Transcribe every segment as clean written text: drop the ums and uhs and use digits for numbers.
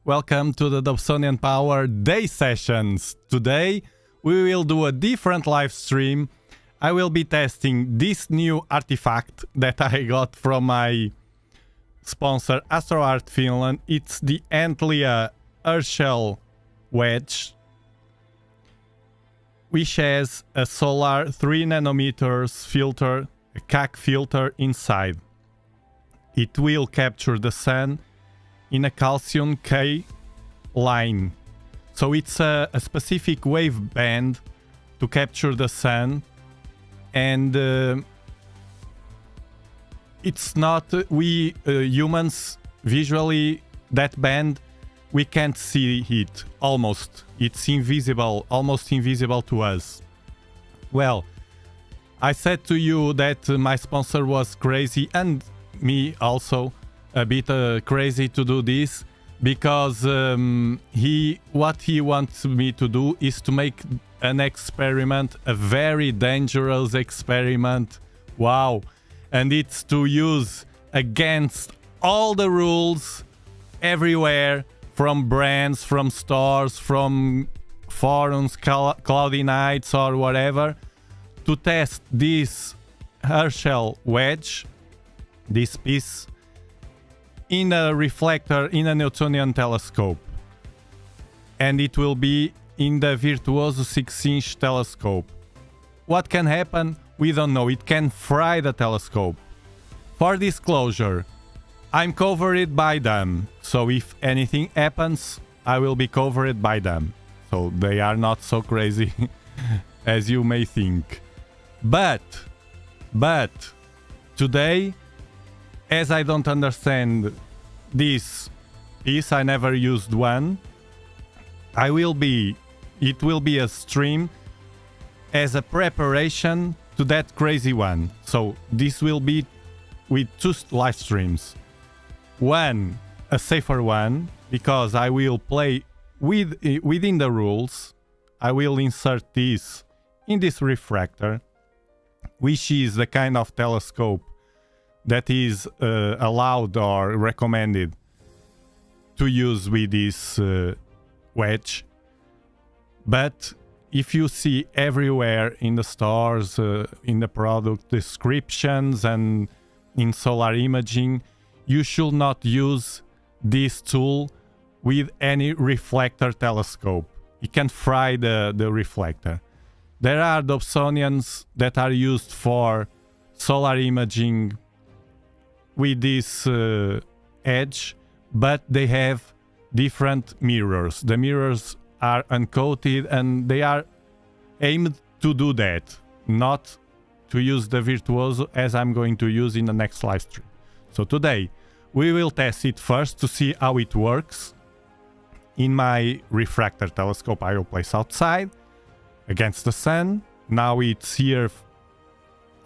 Welcome to the Dobsonian Power Day Sessions. Today we will do a different live stream. I will be testing this new artifact that I got from my sponsor AstroArt Finland. It's the Antlia HERCHEL Wedge, which has a solar 3 nanometers filter, a CAC filter inside. It will capture the sun in a calcium K line. So it's a specific wave band to capture the sun, and it's not, we humans visually, that band, we can't see it almost. It's invisible, almost invisible to us. Well, I said to you that my sponsor was crazy, and me also a bit crazy to do this, because what he wants me to do is to make an experiment, a very dangerous experiment. Wow. And it's to use against all the rules everywhere, from brands, from stores, from forums, Cloudy Nights or whatever, to test this HERCHEL wedge, this piece, in a reflector, in a Newtonian telescope. And it will be in the Virtuoso 6-inch telescope. What can happen? We don't know. It can fry the telescope. For disclosure, I'm covered by them. So if anything happens, I will be covered by them. So they are not so crazy as you may think. But today, as I don't understand this piece, I never used one, it will be a stream as a preparation to that crazy one. So this will be with 2 live streams. One, a safer one, because I will play within the rules. I will insert this in this refractor, which is the kind of telescope that is allowed or recommended to use with this wedge. But if you see everywhere in the stores, in the product descriptions and in solar imaging, you should not use this tool with any reflector telescope. It can fry the reflector. There are Dobsonians that are used for solar imaging with this edge, but they have different mirrors. The mirrors are uncoated and they are aimed to do that, not to use the Virtuoso as I'm going to use in the next live stream. So today we will test it first to see how it works in my refractor telescope I will place outside against the sun. Now it's here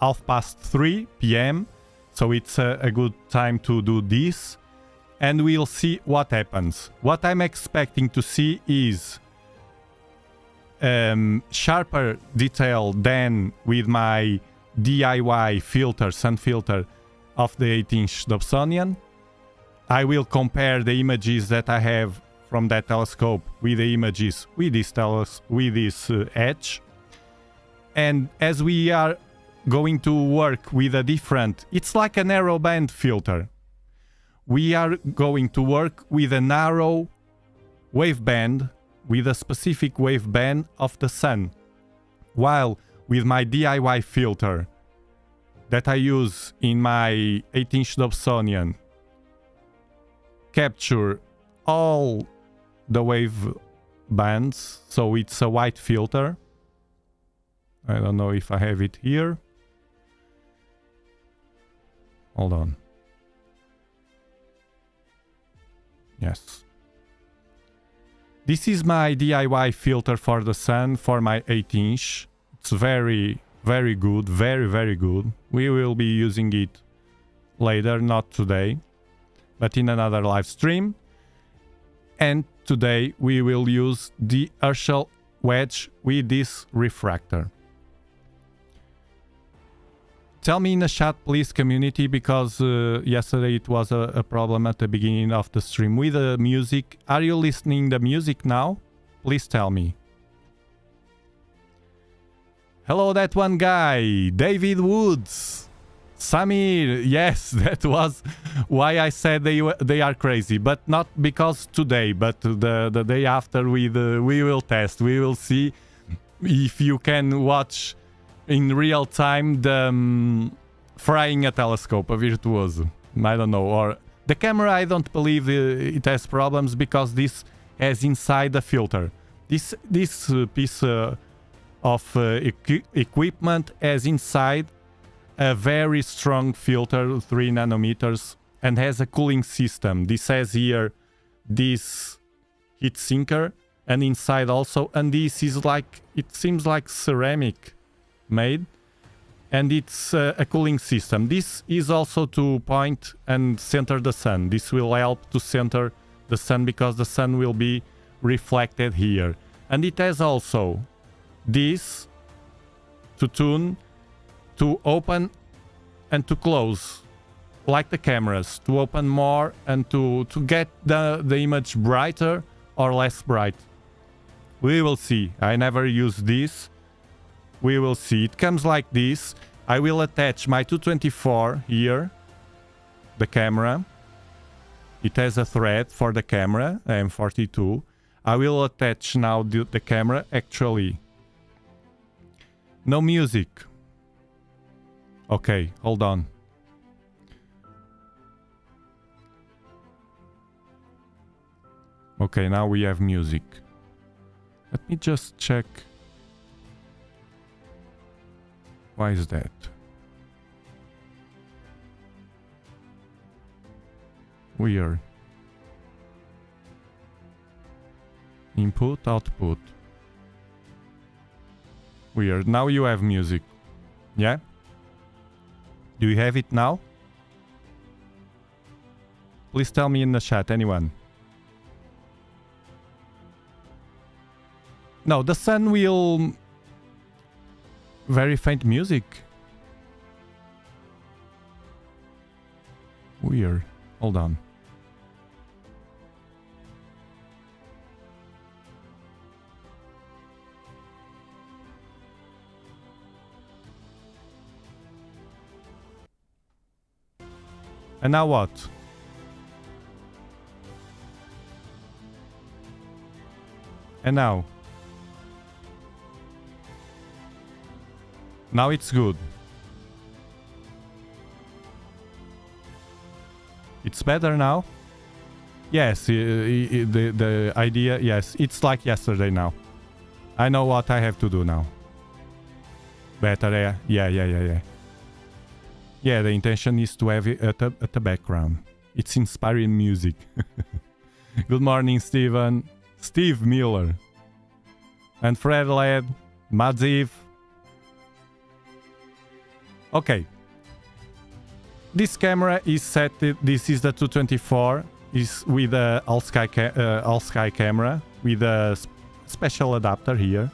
3:30 p.m. So it's a good time to do this, and we'll see what happens. What I'm expecting to see is sharper detail than with my DIY filter, sun filter of the 8-inch Dobsonian. I will compare the images that I have from that telescope with the images with this edge. And as we are going to work with a different, it's like a narrow band filter. We are going to work with a narrow waveband, with a specific waveband of the sun. While with my DIY filter that I use in my 8-inch Dobsonian, capture all the wave bands, so it's a white filter. I don't know if I have it here. Hold on. Yes. This is my DIY filter for the sun for my 8-inch. It's very, very good. Very, very good. We will be using it later, not today, but in another live stream. And today we will use the HERCHEL wedge with this refractor. Tell me in the chat, please, community, because yesterday it was a problem at the beginning of the stream with the music. Are you listening the music now? Please tell me. Hello, that one guy, David Woods. Samir, yes, that was why I said they are crazy, but not because today, but the day after we will test. We will see if you can watch in real time the frying a telescope, a virtuoso. I don't know, or the camera. I don't believe it has problems because this has inside the filter. This piece of equipment has inside a very strong filter, 3 nanometers, and has a cooling system. This has here this heat sinker, and inside also, and this is like, it seems like ceramic made, and it's a cooling system. This is also to point and center the sun. This will help to center the sun because the sun will be reflected here. And it has also this to tune, to open and to close, like the cameras, to open more and to get the image brighter or less bright. We will see. I never use this. We will see. It comes like this. I will attach my 224 here, the camera. It has a thread for the camera, M42. I will attach now the camera. Actually, no music. Okay, hold on. Okay, now we have music. Let me just check. Why is that? Weird. Input, output. Weird. Now you have music. Yeah? Do you have it now? Please tell me in the chat, anyone. No, the sun will... Very faint music. Weird. Hold on. And now what? And now? Now it's good. It's better now? Yes, the idea, yes. It's like yesterday now. I know what I have to do now. Better, yeah. Yeah, the intention is to have it at the background. It's inspiring music. Good morning, Steven. Steve Miller. And Fred Led. Madziv. Okay. This camera is set. This is the 224. Is with a all sky camera with a special adapter here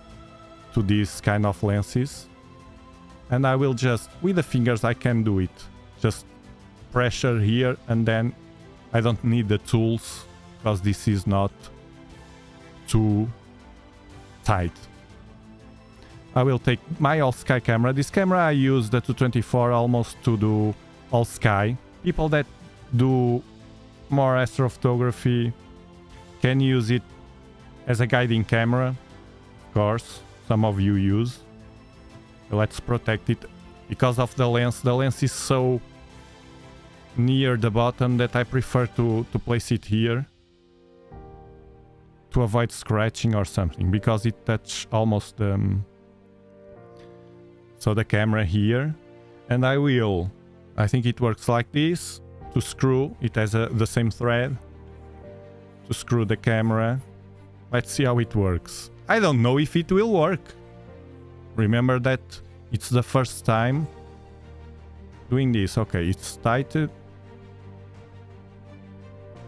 to these kind of lenses. And I will just, with the fingers, I can do it. Just pressure here, and then I don't need the tools because this is not too tight. I will take my all sky camera. This camera I use the 224 almost to do all sky. People that do more astrophotography can use it as a guiding camera. Of course, some of you use. Let's protect it because of the lens. The lens is so near the bottom that I prefer to place it here to avoid scratching or something, because it touches almost so the camera here. And I think it works like this. To screw, it has the same thread to screw the camera. Let's see how it works. I don't know if it will work. Remember that it's the first time doing this. Okay, it's tightened.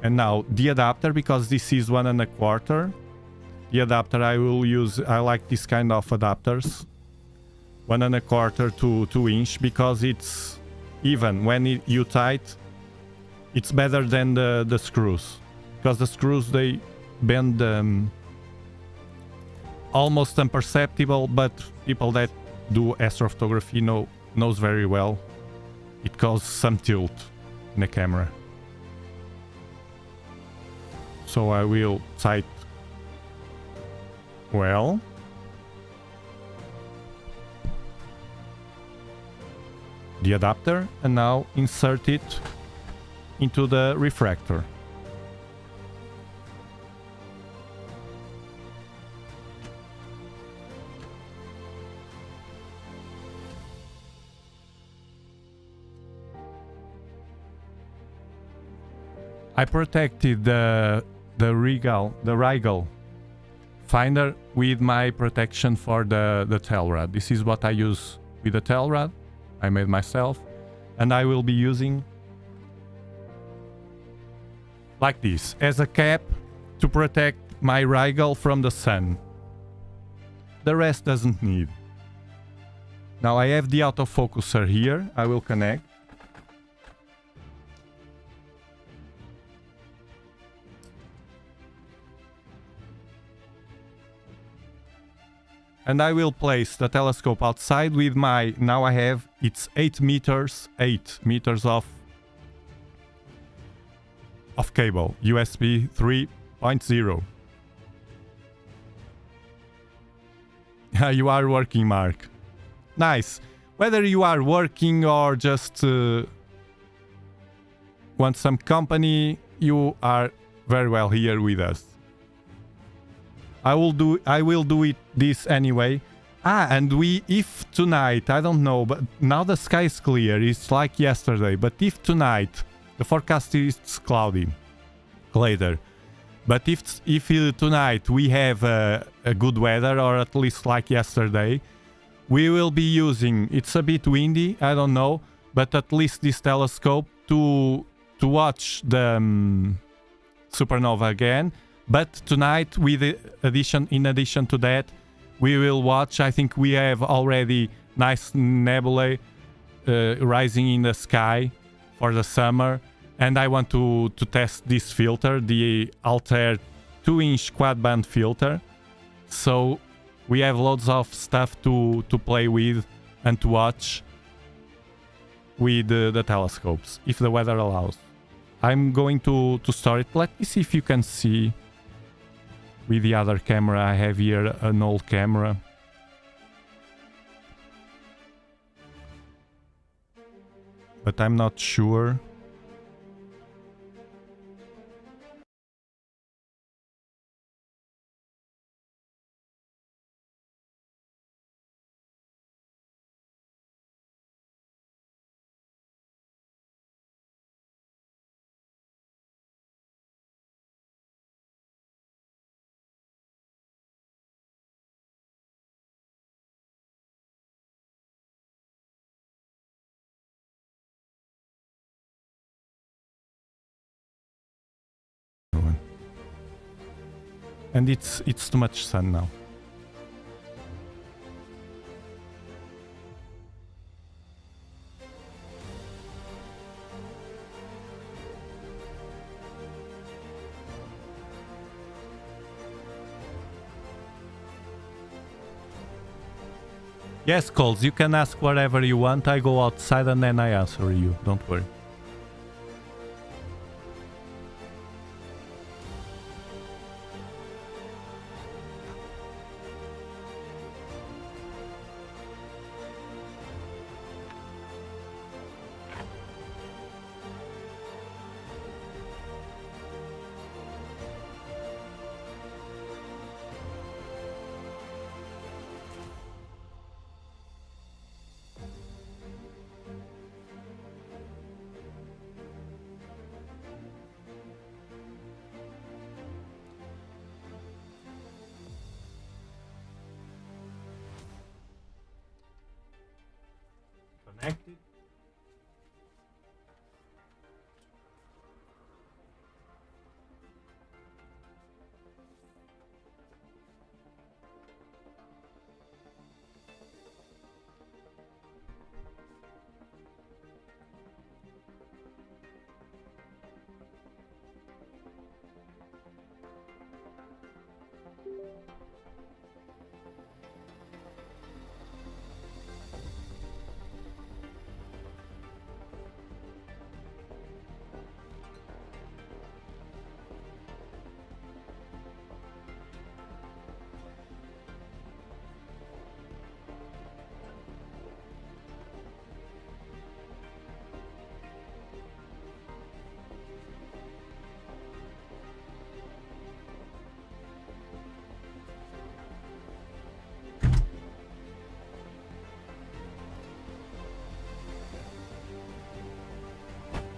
And now the adapter, because this is 1 1/4. The adapter I will use, I like this kind of adapters. 1.25 to 2 inch, because it's even when you tight, it's better than the screws, because the screws, they bend almost imperceptible, but people that do astrophotography knows very well it causes some tilt in the camera. So I will tight well. The adapter, and now insert it into the refractor. I protected the Rigel finder with my protection for the tail rod. This is what I use with the tail rod. I made myself, and I will be using like this as a cap to protect my Rigel from the sun. The rest doesn't need. Now I have the autofocuser here. I will connect. And I will place the telescope outside with my, now I have, it's 8 meters of cable, USB 3.0. You are working, Mark. Nice. Whether you are working or just want some company, you are very well here with us. I will do this anyway. And if tonight, I don't know, but now the sky is clear, it's like yesterday, but if tonight, the forecast is cloudy later, but if tonight we have a good weather, or at least like yesterday, we will be using, it's a bit windy, I don't know, but at least this telescope to watch the supernova again. But tonight, in addition to that, we will watch, I think we have already nice nebulae rising in the sky for the summer. And I want to test this filter, the Altair 2-inch quad-band filter. So we have loads of stuff to play with and to watch with the telescopes, if the weather allows. I'm going to start it. Let me see if you can see. With the other camera, I have here an old camera. But I'm not sure. And it's too much sun now. Yes, Coles, you can ask whatever you want. I go outside and then I answer you. Don't worry. Connected.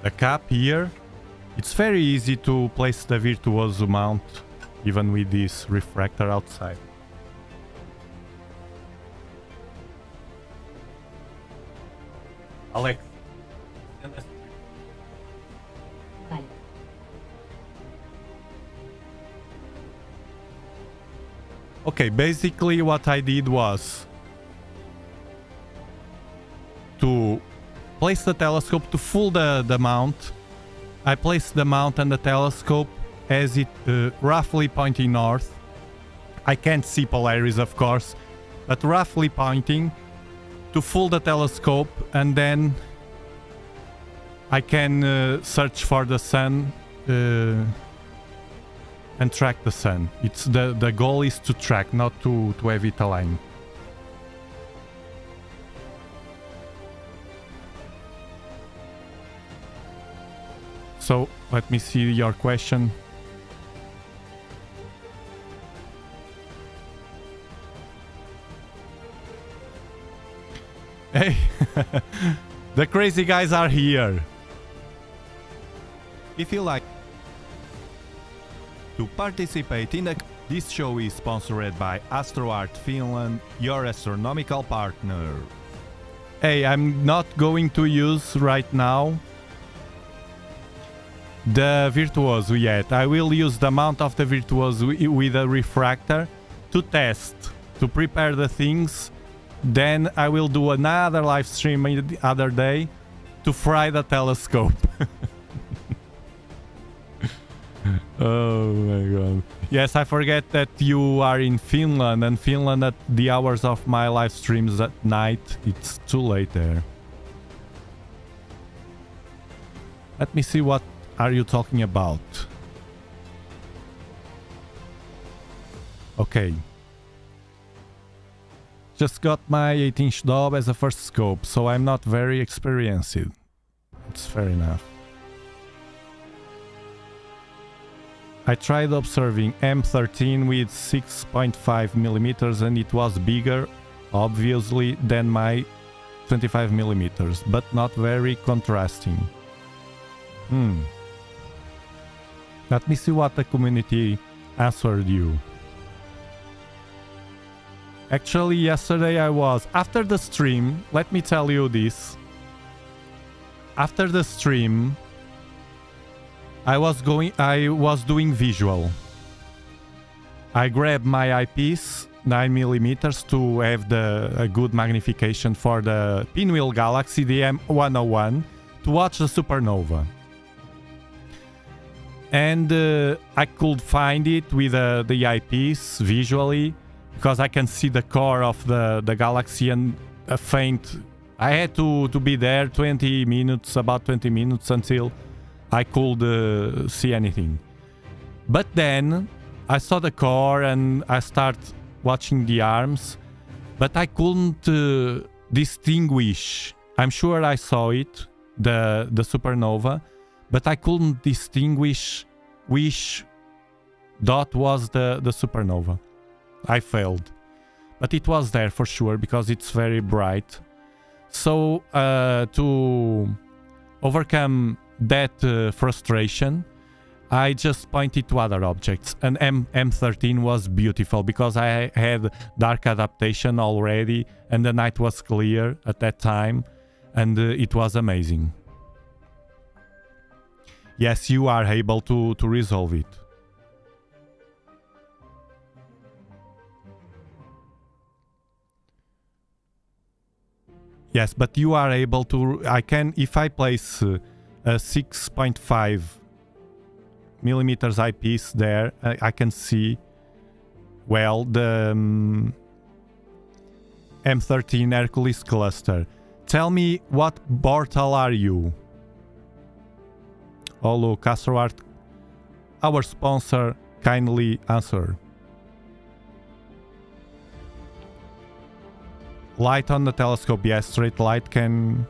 the cap here. It's very easy to place the Virtuoso mount even with this refractor outside. Alex. Okay, basically what I did was to place the telescope to fool the mount. I placed the mount and the telescope as it roughly pointing north. I can't see Polaris, of course, but roughly pointing to fool the telescope, and then I can search for the sun and track the sun. It's the goal is to track, not to have it aligned. So let me see your question. Hey, the crazy guys are here. If you like to participate in this show is sponsored by AstroArt Finland, your astronomical partner. Hey, I'm not going to use right now the Virtuoso yet. I will use the mount of the Virtuoso with a refractor to test, to prepare the things. Then I will do another live stream the other day to fry the telescope. Oh my god. Yes, I forget that you are in Finland, and Finland at the hours of my live streams at night, it's too late there. Let me see, what are you talking about? Okay. Just got my 8-inch Dob as a first scope, so I'm not very experienced. It's fair enough. I tried observing M13 with 6.5 millimeters and it was bigger, obviously, than my 25 millimeters, but not very contrasting. Let me see what the community answered you. Actually, yesterday I was... After the stream, let me tell you this. After the stream, I was doing visual. I grabbed my eyepiece, 9mm, to have a good magnification for the Pinwheel Galaxy, the M101, to watch the supernova. And I could find it with the eyepiece visually, because I can see the core of the galaxy and a faint... I had to be there 20 minutes, about 20 minutes until I could see anything. But then I saw the core and I started watching the arms, but I couldn't distinguish. I'm sure I saw it, the supernova, but I couldn't distinguish which dot was the supernova. I failed. But it was there for sure because it's very bright. So to overcome that frustration, I just pointed to other objects. And M13 was beautiful because I had dark adaptation already and the night was clear at that time and it was amazing. Yes, you are able to resolve it. Yes, but you are able to... I can... If I place a 6.5 millimeters eyepiece there, I can see well the M13 Hercules cluster. Tell me, what portal are you? Oh look, AstroArt, our sponsor, kindly answer. Light on the telescope, yes, straight light can...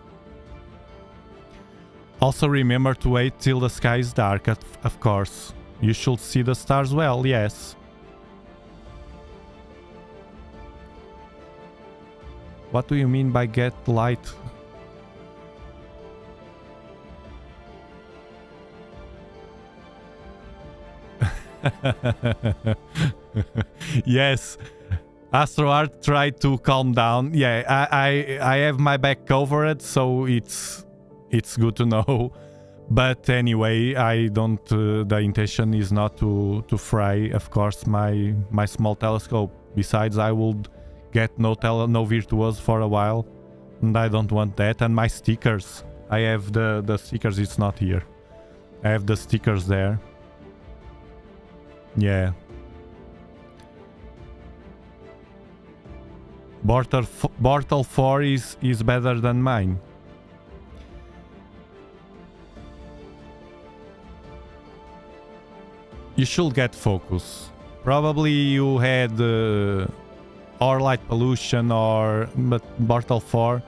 Also remember to wait till the sky is dark, of course. You should see the stars well, yes. What do you mean by get light? Yes. AstroArt tried to calm down. Yeah, I have my back covered, so it's good to know. But anyway, I don't. The intention is not to fry, of course, my small telescope. Besides, I would get no virtuos for a while, and I don't want that. And my stickers, I have the stickers. It's not here. I have the stickers there. Yeah. Bortle 4 is better than mine. You should get focus. Probably you had or light pollution but Bortle 4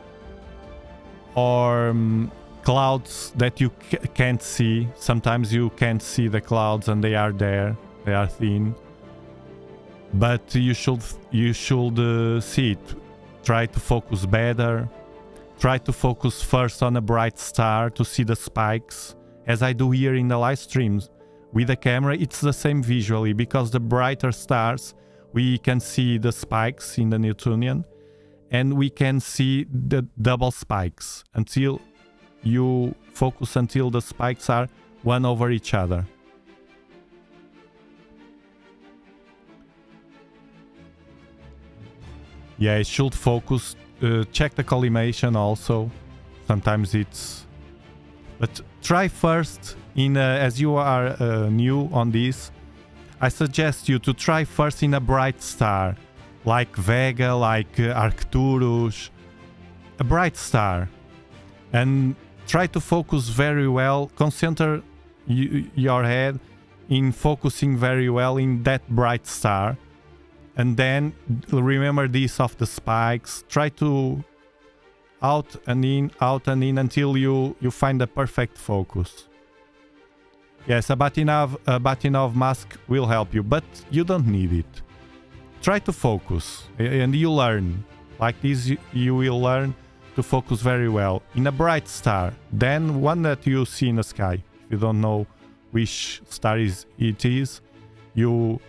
or clouds that you can't see. Sometimes you can't see the clouds and they are there. They are thin. But you should see it. Try to focus better. Try to focus first on a bright star to see the spikes, as I do here in the live streams. With the camera, it's the same visually, because the brighter stars, we can see the spikes in the Newtonian, and we can see the double spikes until you focus until the spikes are one over each other. Yeah, it should focus. Check the collimation also. Sometimes it's... But try first, as you are new on this, I suggest you to try first in a bright star. Like Vega, like Arcturus. A bright star. And try to focus very well. Concentrate your head in focusing very well in that bright star. And then remember this of the spikes. Try to out and in until you find the perfect focus. Yes, a Batinov mask will help you, but you don't need it. Try to focus and you learn. Like this you will learn to focus very well. In a bright star, then one that you see in the sky. If you don't know which star it is, you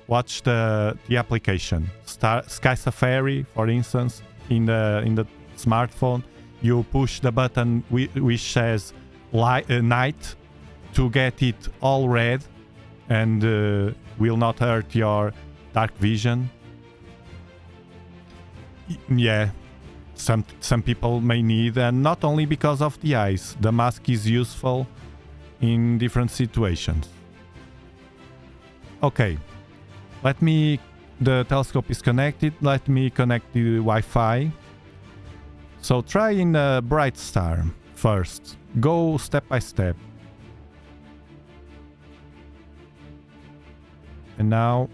watch the application. Sky Safari, for instance, in the smartphone, you push the button which says night to get it all red and will not hurt your dark vision. Yeah, some people may need, and not only because of the eyes. The mask is useful in different situations. Okay. The telescope is connected. Let me connect the Wi-Fi. So try in a bright star first. Go step by step. And now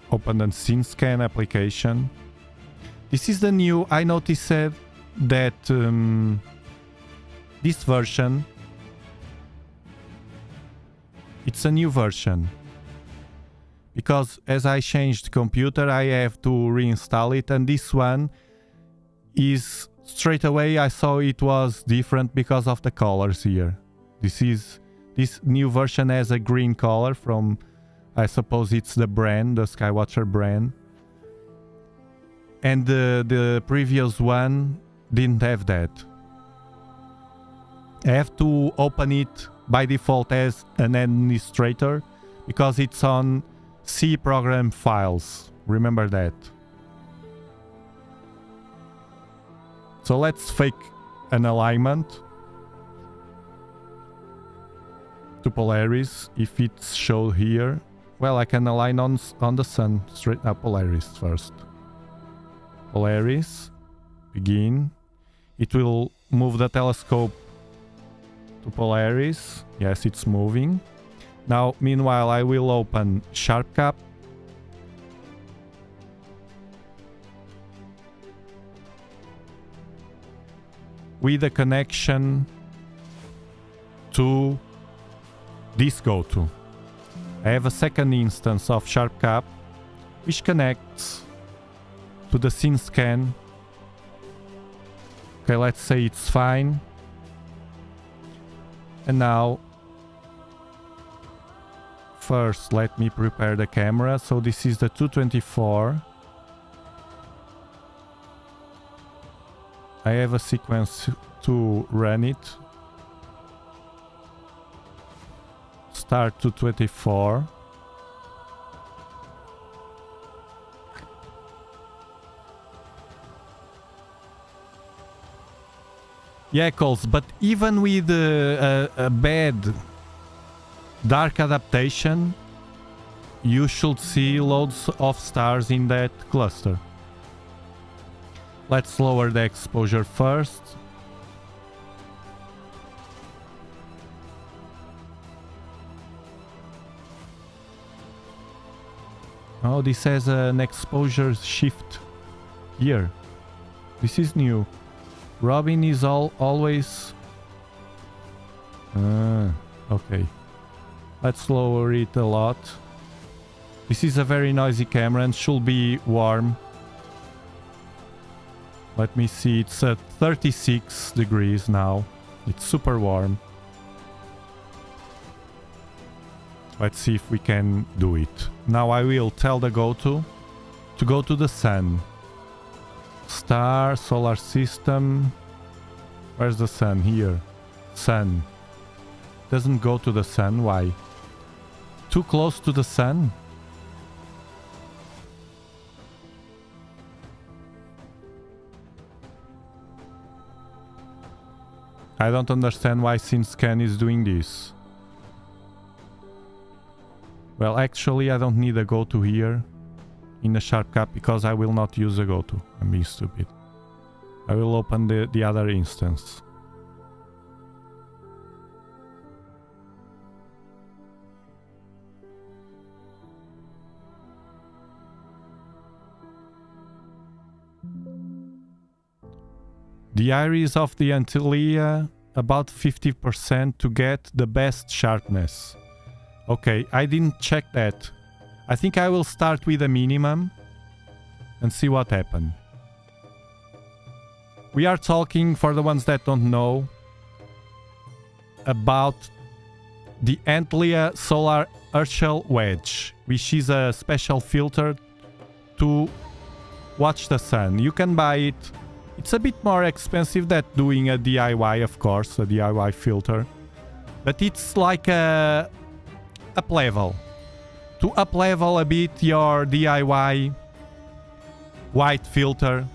open the scene scan application. This is the new. I noticed that this version, it's a new version. Because as I changed the computer, I have to reinstall it, and this one is straight away I saw it was different because of the colors here. This new version has a green color from, I suppose it's the brand, the Skywatcher brand. And the previous one didn't have that. I have to open it by default as an administrator because it's on C program files. Remember that. So let's fake an alignment to Polaris. If it's shown here, well, I can align on the sun straight up. Polaris first. Polaris, begin. It will move the telescope to Polaris. Yes, it's moving. Now, meanwhile, I will open SharpCap. With a connection to this GoTo. I have a second instance of SharpCap which connects to the scene scan. Okay, let's say it's fine. And now first let me prepare the camera. So this is the 224. I have a sequence to run it. Start 224. Yeah, Coles, but even with a bad dark adaptation, you should see loads of stars in that cluster. Let's lower the exposure first. Oh, this has an exposure shift here. This is new. Robin is always... okay. Let's lower it a lot. This is a very noisy camera and should be warm. Let me see, it's at 36 degrees now. It's super warm. Let's see if we can do it. Now I will tell the to go to the sun. Star, solar system. Where's the sun? Here. Sun. Doesn't go to the sun. Why? Too close to the sun? I don't understand why SceneScan is doing this. Well, actually, I don't need a go-to here in the sharp cap because I will not use a go-to. I'm being stupid. I will open the other instance. The iris of the Antlia about 50% to get the best sharpness. Okay, I didn't check that. I think I will start with a minimum and see what happens. We are talking, for the ones that don't know, about the Antlia Solar HERCHEL Wedge, which is a special filter to watch the sun. You can buy it. It's a bit more expensive than doing a DIY, of course, a DIY filter. But it's like a up level. To up level a bit your DIY white filter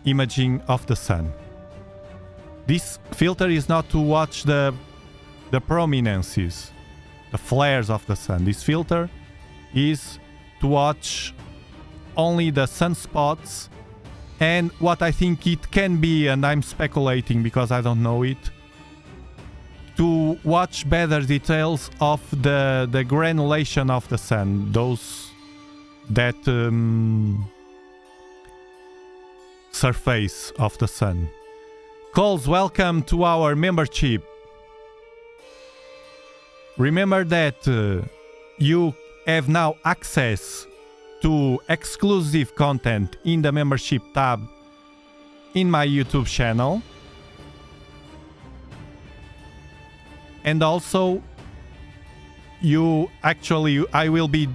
imaging of the sun. This filter is not to watch the prominences, the flares of the sun. This filter is to watch only the sunspots and what I think it can be, and I'm speculating because I don't know it, to watch better details of the granulation of the sun, those that surface of the sun. Coles, welcome to our membership. Remember that you have now access to exclusive content in the membership tab in my YouTube channel. And also, I will be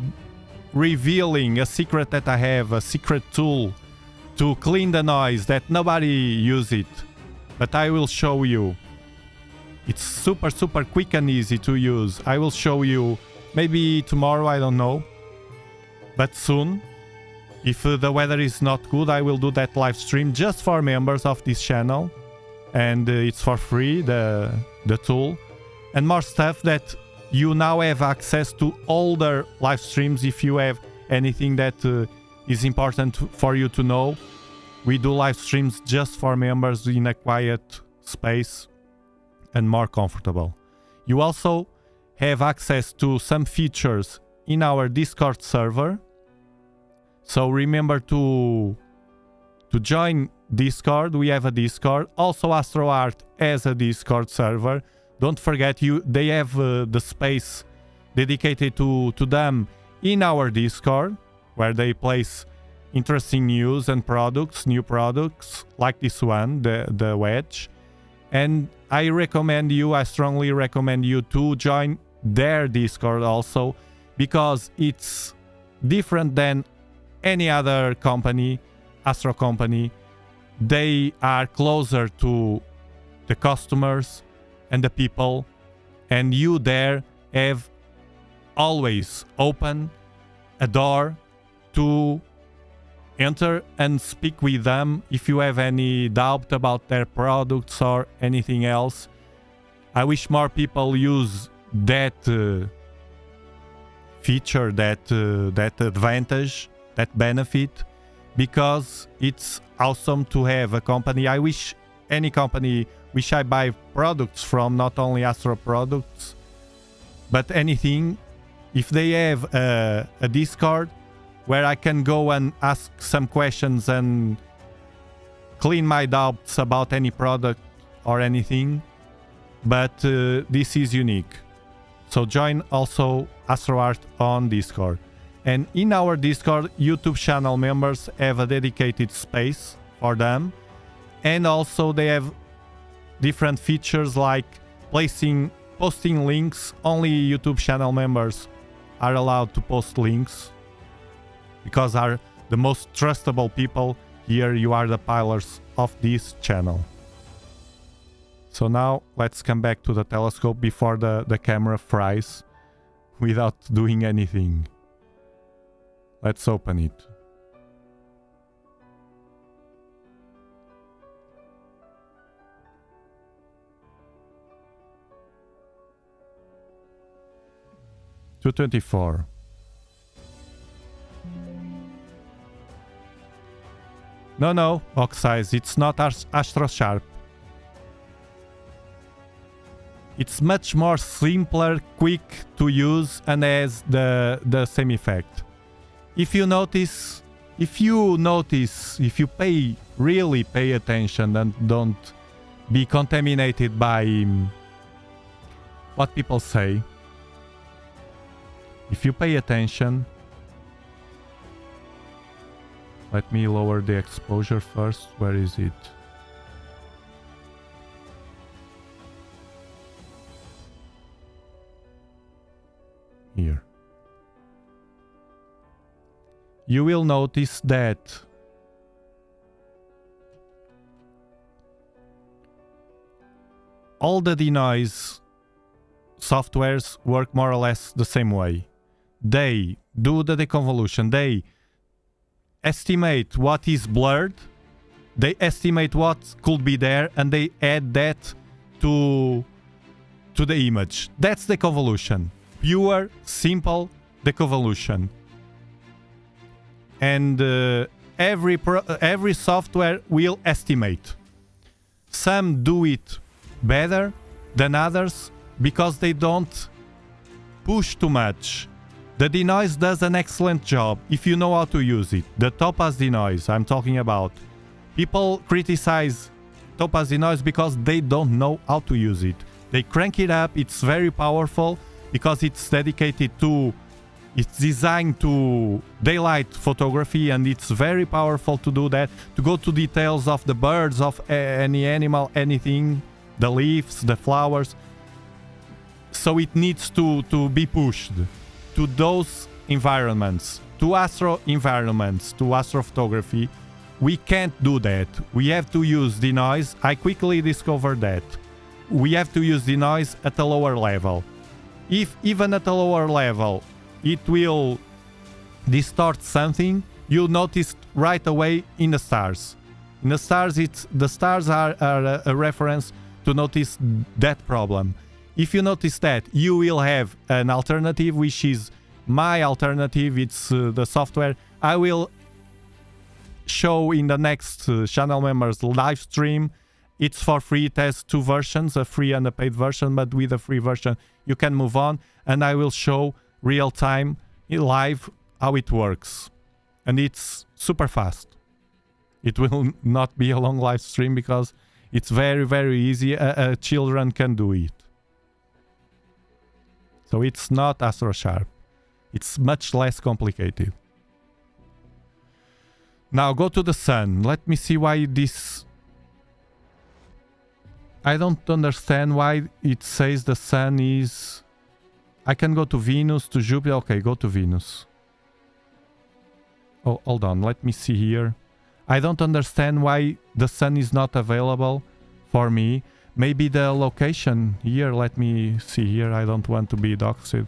revealing a secret that I have, a secret tool to clean the noise that nobody uses it. But I will show you. It's super quick and easy to use. I will show you maybe tomorrow, I don't know. But soon, if the weather is not good, I will do that live stream just for members of this channel. And it's for free, the tool. And more stuff that you now have access to older live streams if you have anything that is important for you to know. We do live streams just for members in a quiet space and more comfortable. You also have access to some features in our Discord server. So remember to join Discord. We have a Discord. Also AstroArt has a Discord server. Don't forget, they have the space dedicated to them in our Discord, where they place interesting news and products, new products like this one, the wedge. And I strongly recommend you to join their Discord also, because it's different than any other company, Astro company. They are closer to the customers and the people, and you there have always open a door to enter and speak with them if you have any doubt about their products or anything else. I wish more people use that feature, that advantage, that benefit, because it's awesome to have a company. I wish any company which I buy products from, not only Astro products, but anything, if they have a Discord where I can go and ask some questions and clean my doubts about any product or anything. But this is unique. So join also AstroArt on Discord. And in our Discord, YouTube channel members have a dedicated space for them. And also they have different features like posting links. Only YouTube channel members are allowed to post links, because are the most trustable people here. You are the pillars of this channel. So now let's come back to the telescope before the camera fries without doing anything. Let's open it. $224. No, Oxize, it's not Astro Sharp. It's much more simpler, quick to use, and has the same effect. If you really pay attention and don't be contaminated by what people say. If you pay attention, let me lower the exposure first. Where is it? Here. You will notice that all the denoise softwares work more or less the same way. They do the deconvolution. They estimate what is blurred. They estimate what could be there, and they add that to the image. That's deconvolution. Pure, simple deconvolution. And every software will estimate. Some do it better than others because they don't push too much. The denoise does an excellent job if you know how to use it. The Topaz denoise I'm talking about. People criticize Topaz denoise because they don't know how to use it. They crank it up. It's very powerful because it's dedicated to... It's designed to daylight photography, and it's very powerful to do that. To go to details of the birds, of any animal, anything. The leaves, the flowers. So it needs to be pushed to those environments, to astro environments, to astrophotography. We can't do that. We have to use denoise. I quickly discovered that. We have to use denoise at a lower level. If even at a lower level it will distort something, you'll notice right away in the stars. In the stars, the stars are a reference to notice that problem. If you notice that, you will have an alternative, which is my alternative. It's the software I will show in the next channel members live stream. It's for free. It has two versions, a free and a paid version, but with the free version you can move on, and I will show real time live how it works. And it's super fast. It will not be a long live stream because it's very, very easy. Children can do it. So it's not AstroSharp. It's much less complicated. Now go to the sun. Let me see why this... I don't understand why it says the sun is I can go to Venus, to Jupiter. Okay, go to Venus. Oh, hold on. Let me see here. I don't understand why the sun is not available for me. Maybe the location here. Let me see here. I don't want to be doxed.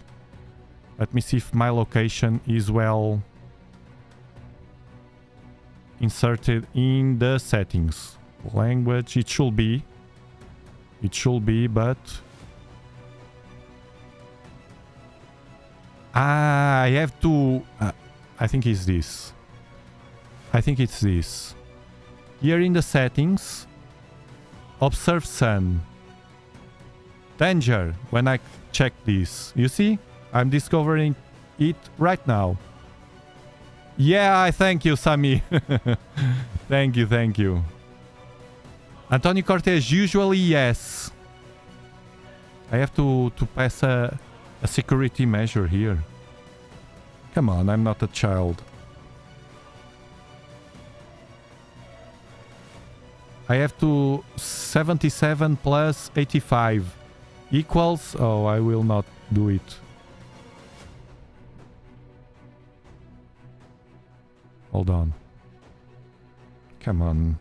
Let me see if my location is well inserted in the settings. Language. It should be. It should be, but... I have to... I think it's this. I think it's this. Here in the settings, observe sun. Danger. When I check this, you see? I'm discovering it right now. Yeah, I thank you, Sami. Thank you, thank you. Antonio Cortez, usually yes. I have to pass a security measure here. Come on, I'm not a child. I have to 77 plus 85 equals... Oh, I will not do it. Hold on. Come on.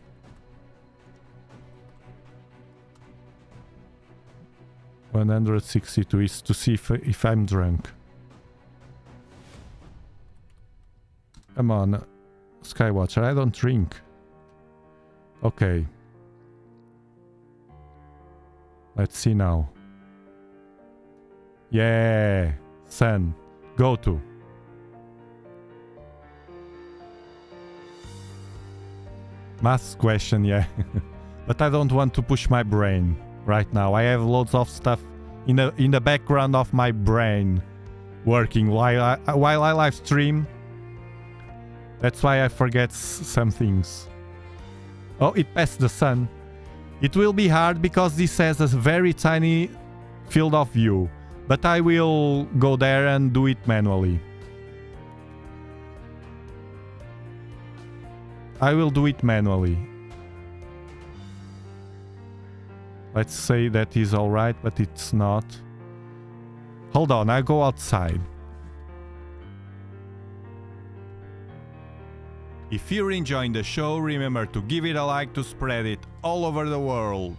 $162 is to see if I'm drunk. Come on, Skywatcher, I don't drink. Okay. Let's see now. Yeah, sun. Go to. Math question, yeah. But I don't want to push my brain right now. I have loads of stuff in the background of my brain working while I live stream. That's why I forget some things. Oh, it passed the sun. It will be hard because this has a very tiny field of view. But I will go there and do it manually. I will do it manually. Let's say that is alright, but it's not. Hold on, I go outside. If you're enjoying the show, remember to give it a like to spread it all over the world.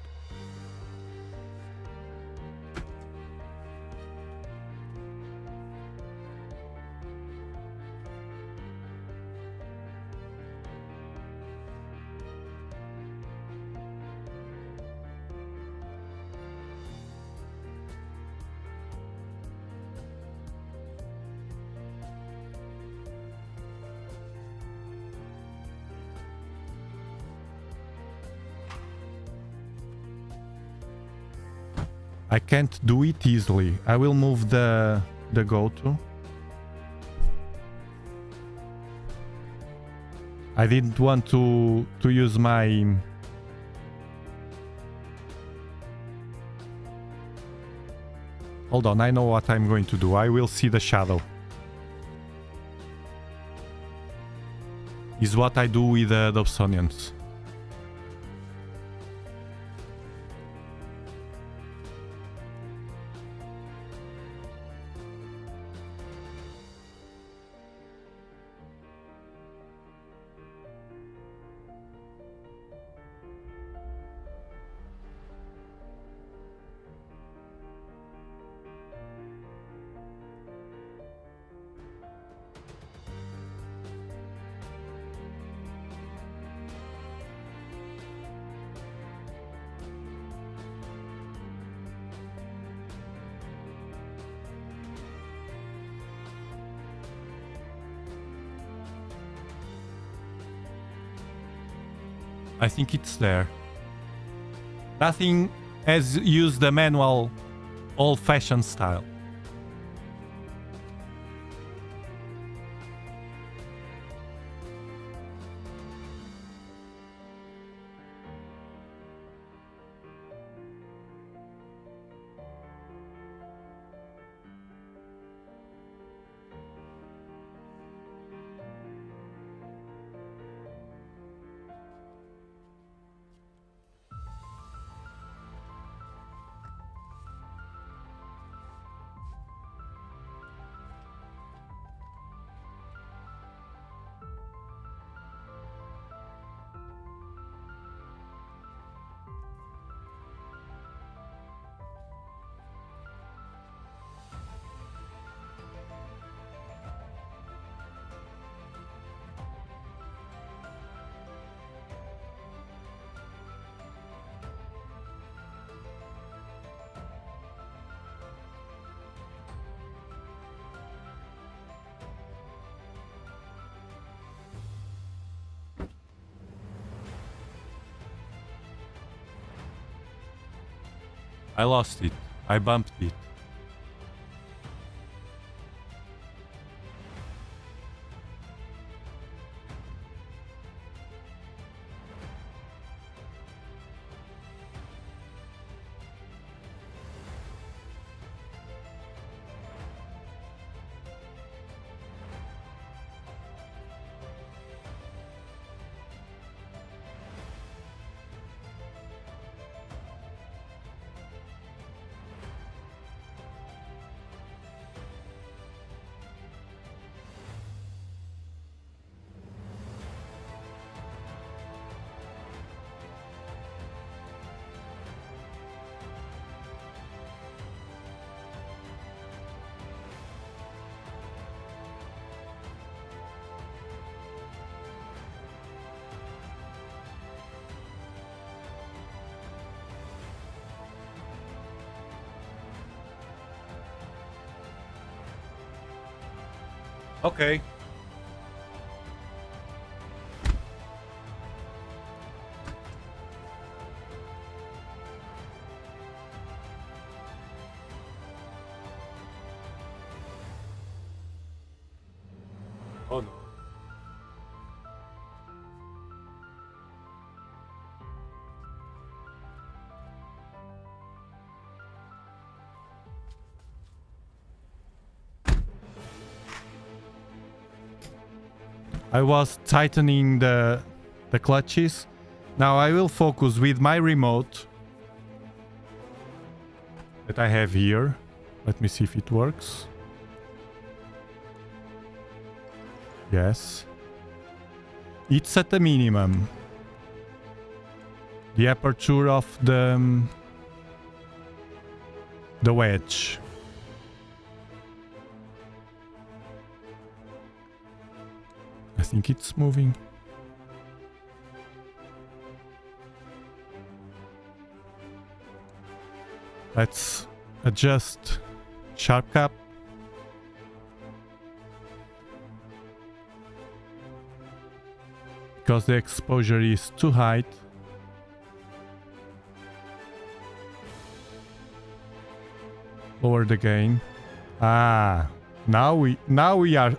I can't do it easily. I will move the go-to. I didn't want to use my... Hold on, I know what I'm going to do. I will see the shadow. Is what I do with the Dobsonians. I think it's there. Nothing has used the manual old-fashioned style. I lost it. I bumped it. Okay. Oh no. I was tightening the clutches. Now I will focus with my remote that I have here. Let me see if it works. Yes. It's at the minimum. The aperture of the wedge. I think it's moving. Let's adjust sharp cap. Because the exposure is too high. Lower the gain. Ah, now we are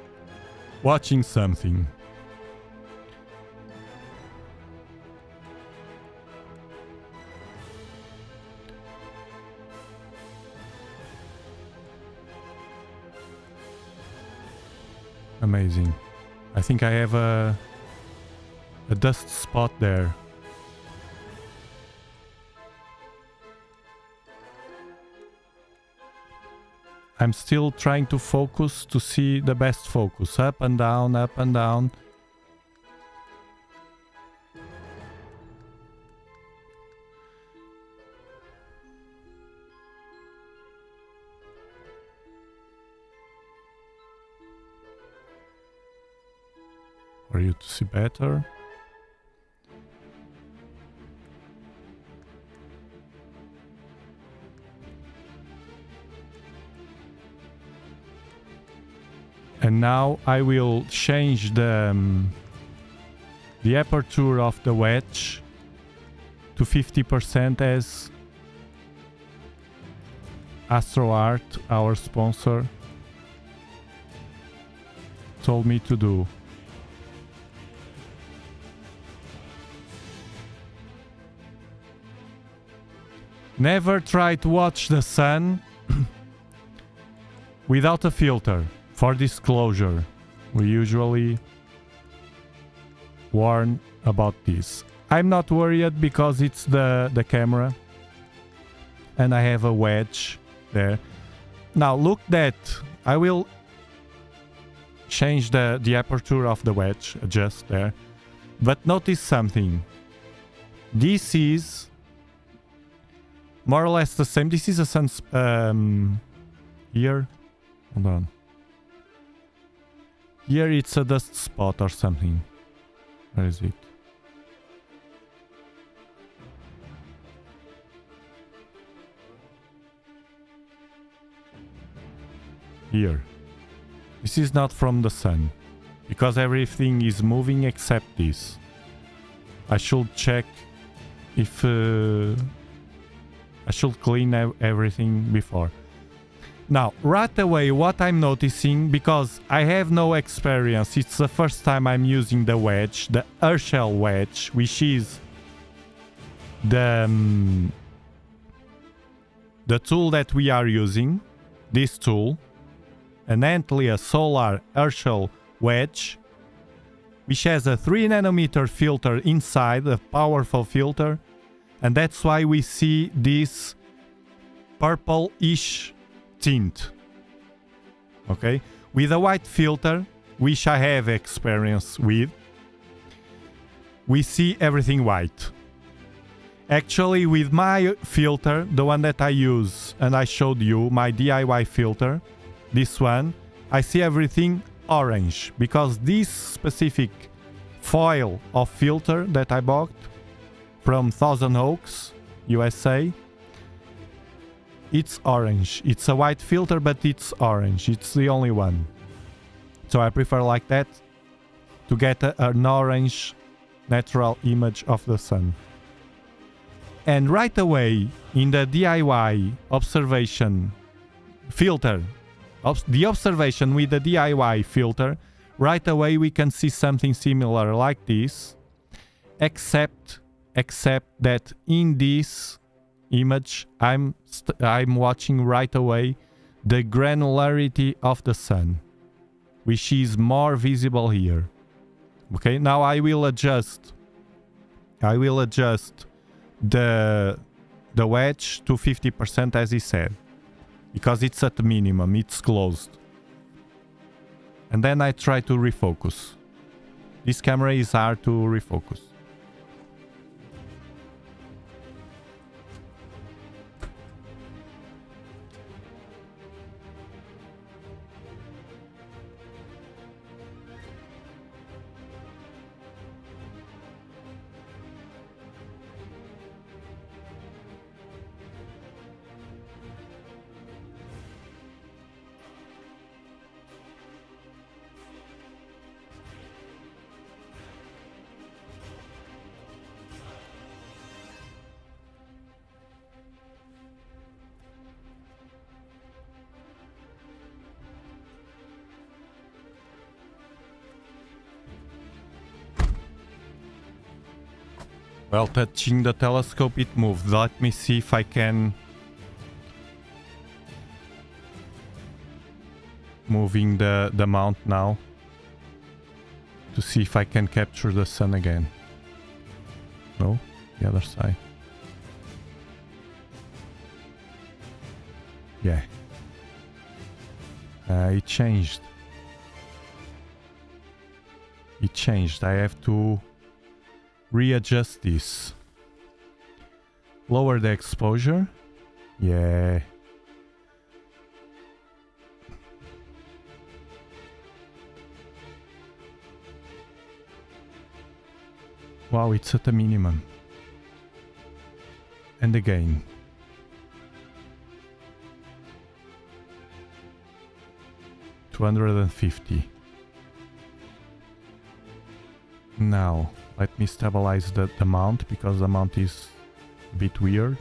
watching something. Amazing. I think I have a dust spot there. I'm still trying to focus to see the best focus. Up and down, up and down. For you to see better. And now I will change the aperture of the wedge to 50% as AstroArt, our sponsor, told me to do. Never try to watch the sun without a filter. For disclosure, we usually warn about this. I'm not worried because it's the camera and I have a wedge there. Now look that I will change the aperture of the wedge, adjust there. But notice something. This is more or less the same. This is a here. Hold on. Here it's a dust spot or something. Where is it? Here. This is not from the sun. Because everything is moving except this. I should check if I should clean everything before. Now, right away, what I'm noticing, because I have no experience, it's the first time I'm using the wedge, the HERCHEL wedge, which is the tool that we are using, this tool, an Antlia solar HERCHEL wedge, which has a 3 nanometer filter inside, a powerful filter, and that's why we see this purple-ish tint. Okay, with a white filter, which I have experience with, we see everything white. Actually, with my filter, the one that I use and I showed you, my DIY filter, this one, I see everything orange, because this specific foil of filter that I bought from Thousand Oaks, USA, it's orange. It's a white filter, but it's orange. It's the only one. So I prefer like that to get an orange natural image of the sun. And right away in the DIY observation filter, the observation with the DIY filter, right away we can see something similar like this, except that in this image I'm watching right away the granularity of the sun, which is more visible here. Okay, now I will adjust the wedge to 50%, as he said, because it's at the minimum, it's closed. And then I try to refocus. This camera is hard to refocus. Well, touching the telescope, it moved. Let me see if I can... Moving the mount now. To see if I can capture the sun again. No? The other side. Yeah. It changed. It changed. I have to readjust this. Lower the exposure. Yeah. Wow, it's at a minimum. And again. $250. Now, let me stabilize the mount, because the mount is a bit weird.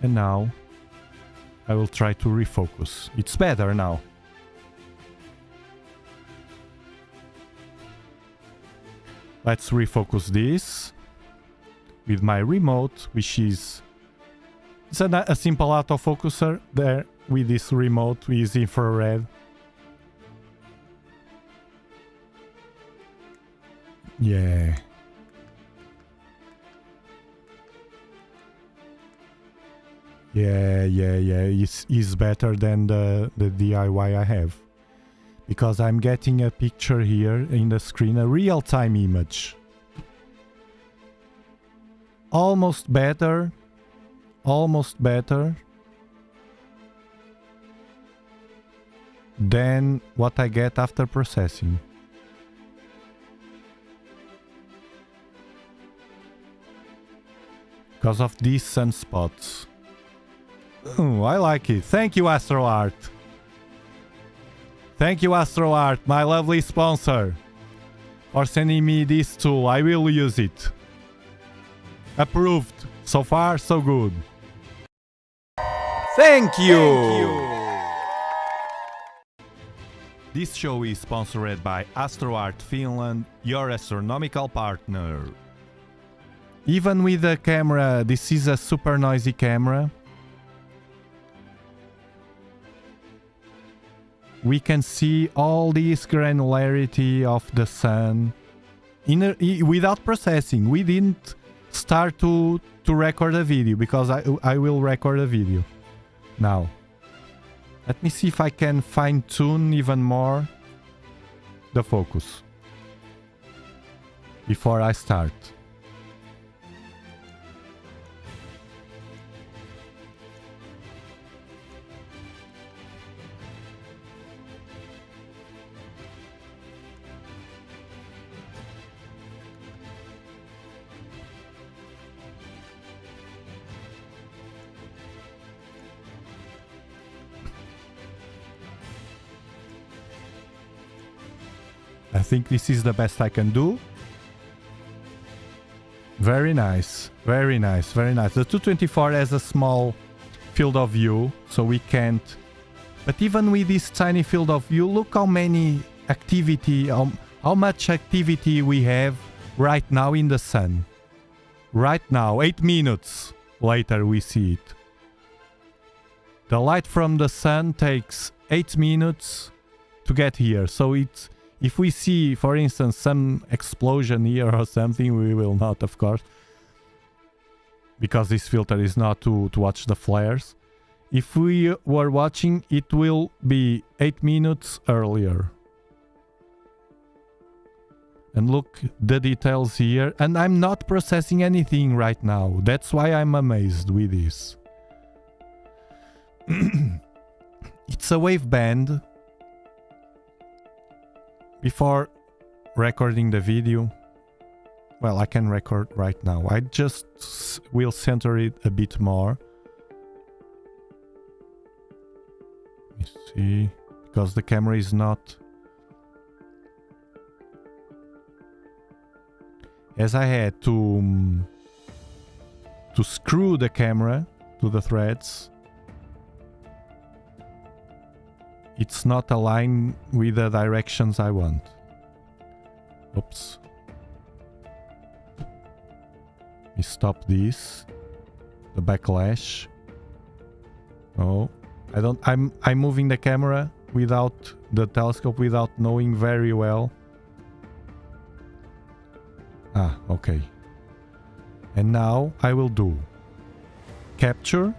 And now, I will try to refocus. It's better now. Let's refocus this with my remote, which is... It's a simple autofocuser there with this remote with infrared. Yeah. Yeah. It's better than the DIY I have. Because I'm getting a picture here in the screen, a real-time image. Almost better than what I get after processing. Because of these sunspots. Oh, I like it. Thank you, AstroArt. Thank you, AstroArt, my lovely sponsor. for sending me this tool. I will use it. Approved. So far, so good. Thank you. This show is sponsored by AstroArt Finland, your astronomical partner. Even with the camera, this is a super noisy camera. We can see all this granularity of the sun without processing. We didn't start to record a video because I will record a video now. Let me see if I can fine-tune even more the focus before I start. I think this is the best I can do. Very nice, very nice, very nice. The 224 has a small field of view, so we can't... But even with this tiny field of view, look how many activity, how much activity we have right now in the sun. Right now, 8 minutes later we see it. The light from the sun takes 8 minutes to get here, so it's... If we see, for instance, some explosion here or something, we will not, of course, because this filter is not to watch the flares. If we were watching, it will be 8 minutes earlier. And look the details here. And I'm not processing anything right now. That's why I'm amazed with this. It's a wave band. Before recording the video, well, I can record right now. I just will center it a bit more. Let me see, because the camera is not... As I had to screw the camera to the threads, it's not aligned with the directions I want. Oops. Let me stop this. The backlash. Oh, I don't... I'm moving the camera without the telescope, without knowing very well. Ah, okay. And now I will do capture.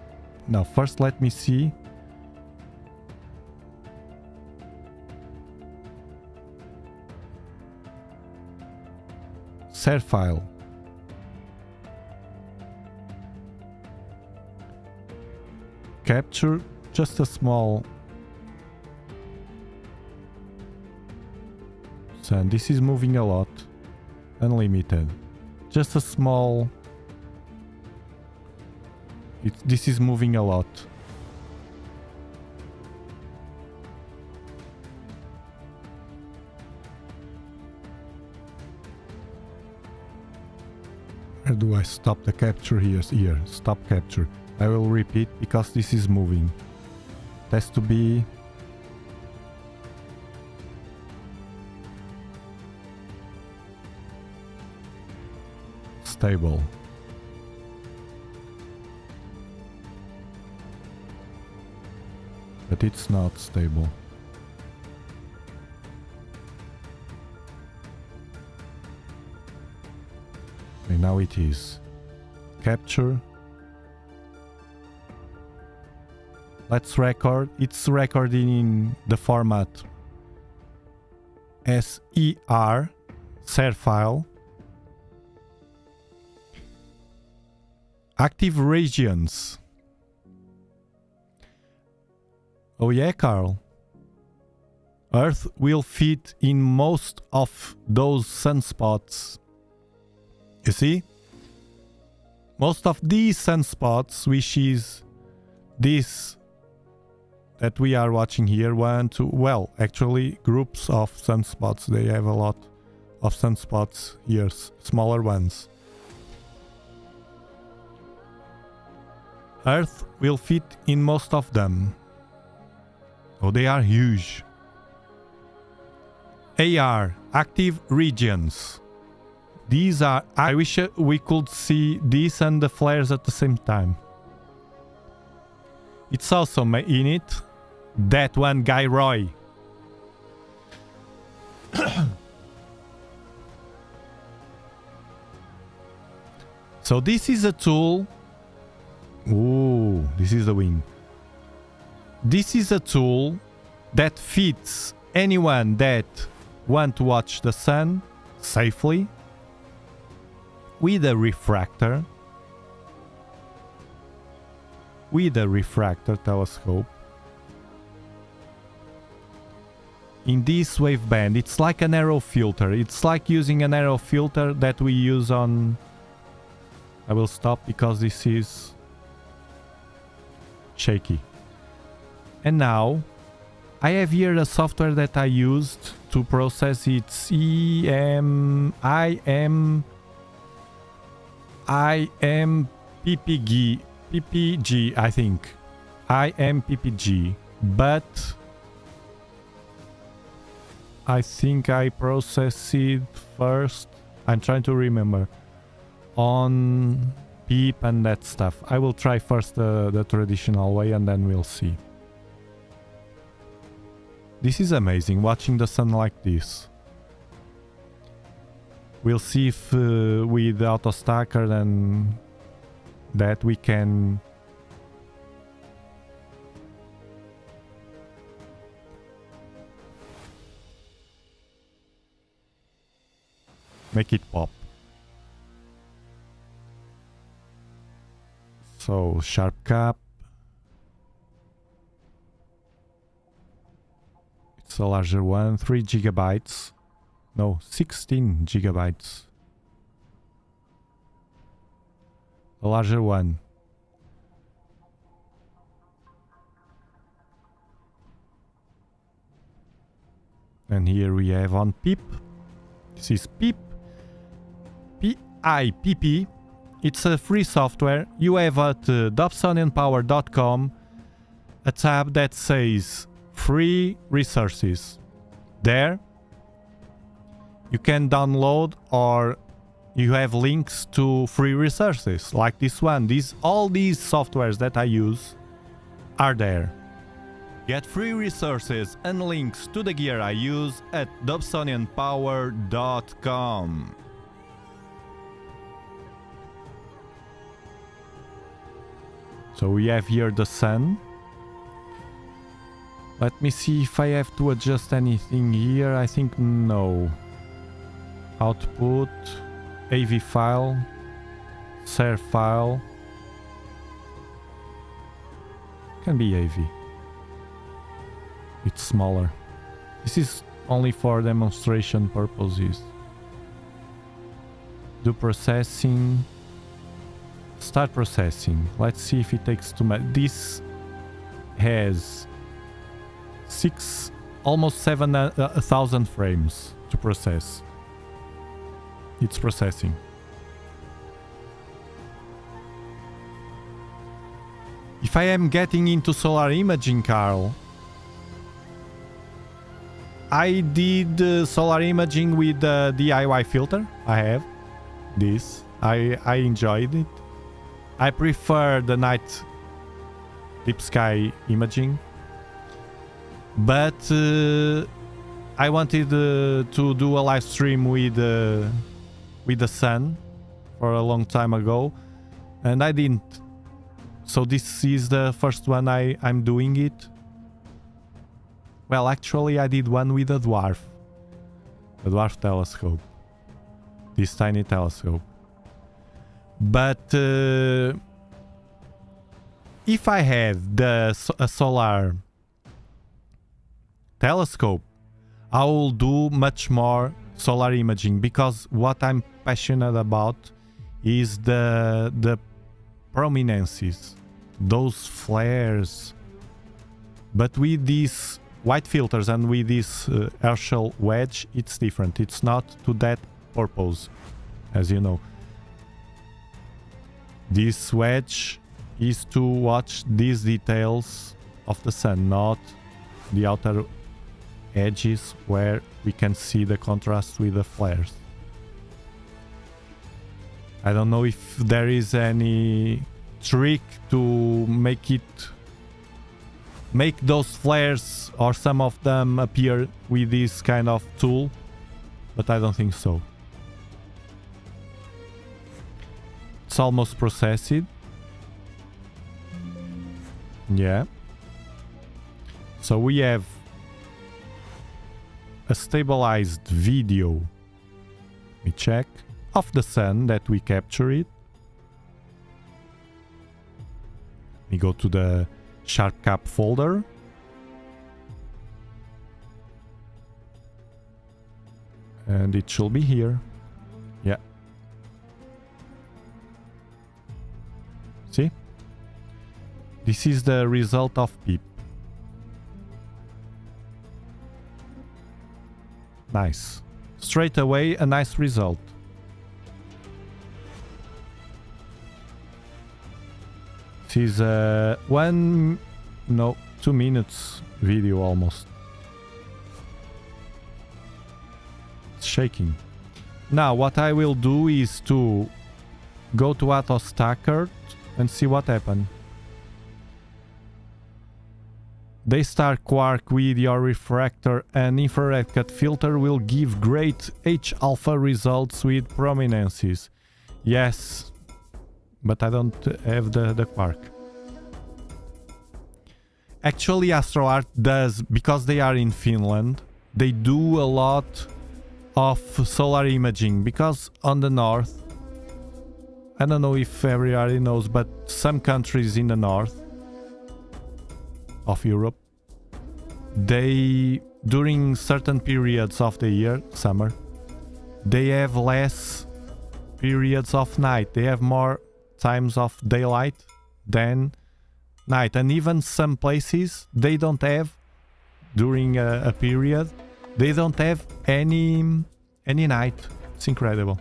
Now first let me see. Save file. Capture just a small sun. This is moving a lot. Unlimited. Just a small... This is moving a lot. Where do I stop the capture? Here. Stop capture. I will repeat because this is moving. It has to be... stable. But it's not stable. Okay, now it is. Capture. Let's record. It's recording in the format SER, SER file. Active regions. Oh yeah, Carl. Earth will fit in most of those sunspots. You see? Most of these sunspots, which is this that we are watching here, 1, 2, well, actually groups of sunspots, they have a lot of sunspots here, smaller ones. Earth will fit in most of them. Oh, they are huge. AR, active regions. These are... I wish we could see this and the flares at the same time. It's also in it. That one guy Roy. So this is a tool. Ooh, this is the wing. This is a tool that fits anyone that want to watch the sun safely with a refractor. With a refractor telescope. In this waveband, it's like an arrow filter. It's like using an arrow filter that we use on... I will stop because this is shaky. And now I have here a software that I used to process its PPG, I think. PPG, but I think I process it first. I'm trying to remember on PEEP and that stuff. I will try first the traditional way and then we'll see. This is amazing, watching the sun like this. We'll see if with auto stacker then that we can make it pop. So sharp cap. It's a larger one, 3 gigabytes. No, 16 gigabytes. The larger one. And here we have on PEEP. This is PEEP. PIPP. It's a free software. You have at dobsonianpower.com a tab that says free resources. There you can download or you have links to free resources like this one. All these softwares that I use are there. Get free resources and links to the gear I use at dobsonianpower.com. So we have here the sun. Let me see if I have to adjust anything here. I think no. Output, AV file, SER file. Can be AV. It's smaller. This is only for demonstration purposes. Do processing. Start processing. Let's see if it takes too much. This has almost 7,000 frames to process. It's processing. If I am getting into solar imaging, Carl, I did solar imaging with the DIY filter. I have this. I enjoyed it. I prefer the night deep sky imaging, but I wanted to do a live stream with the sun for a long time ago, and I didn't. So this is the first one I'm doing it. Well, actually I did one with a dwarf telescope, this tiny telescope. But if I had a solar telescope, I will do much more solar imaging, because what I'm passionate about is the prominences, those flares. But with this white filters and with this HERCHEL wedge, it's different. It's not to that purpose, as you know. This wedge is to watch these details of the sun, not the outer edges where we can see the contrast with the flares. I don't know if there is any trick to make those flares or some of them appear with this kind of tool, but I don't think so. It's almost processed. Yeah. So we have a stabilized video. Let me check. Of the sun that we capture it. We go to the Sharp Cap folder. And it should be here. Yeah. See? This is the result of PEEP. Nice. Straight away, a nice result. This is a 2 minutes video almost. It's shaking. Now what I will do is to go to Evostar and see what happened. Daystar Quark with your refractor and infrared cut filter will give great H-alpha results with prominences. Yes, but I don't have the quark. Actually, AstroArt does, because they are in Finland, they do a lot of solar imaging, because on the north, I don't know if everybody knows, but some countries in the north of Europe, they, during certain periods of the year, summer, they have less periods of night. They have more times of daylight than night, and even some places they don't have, during a period, they don't have any night. It's incredible.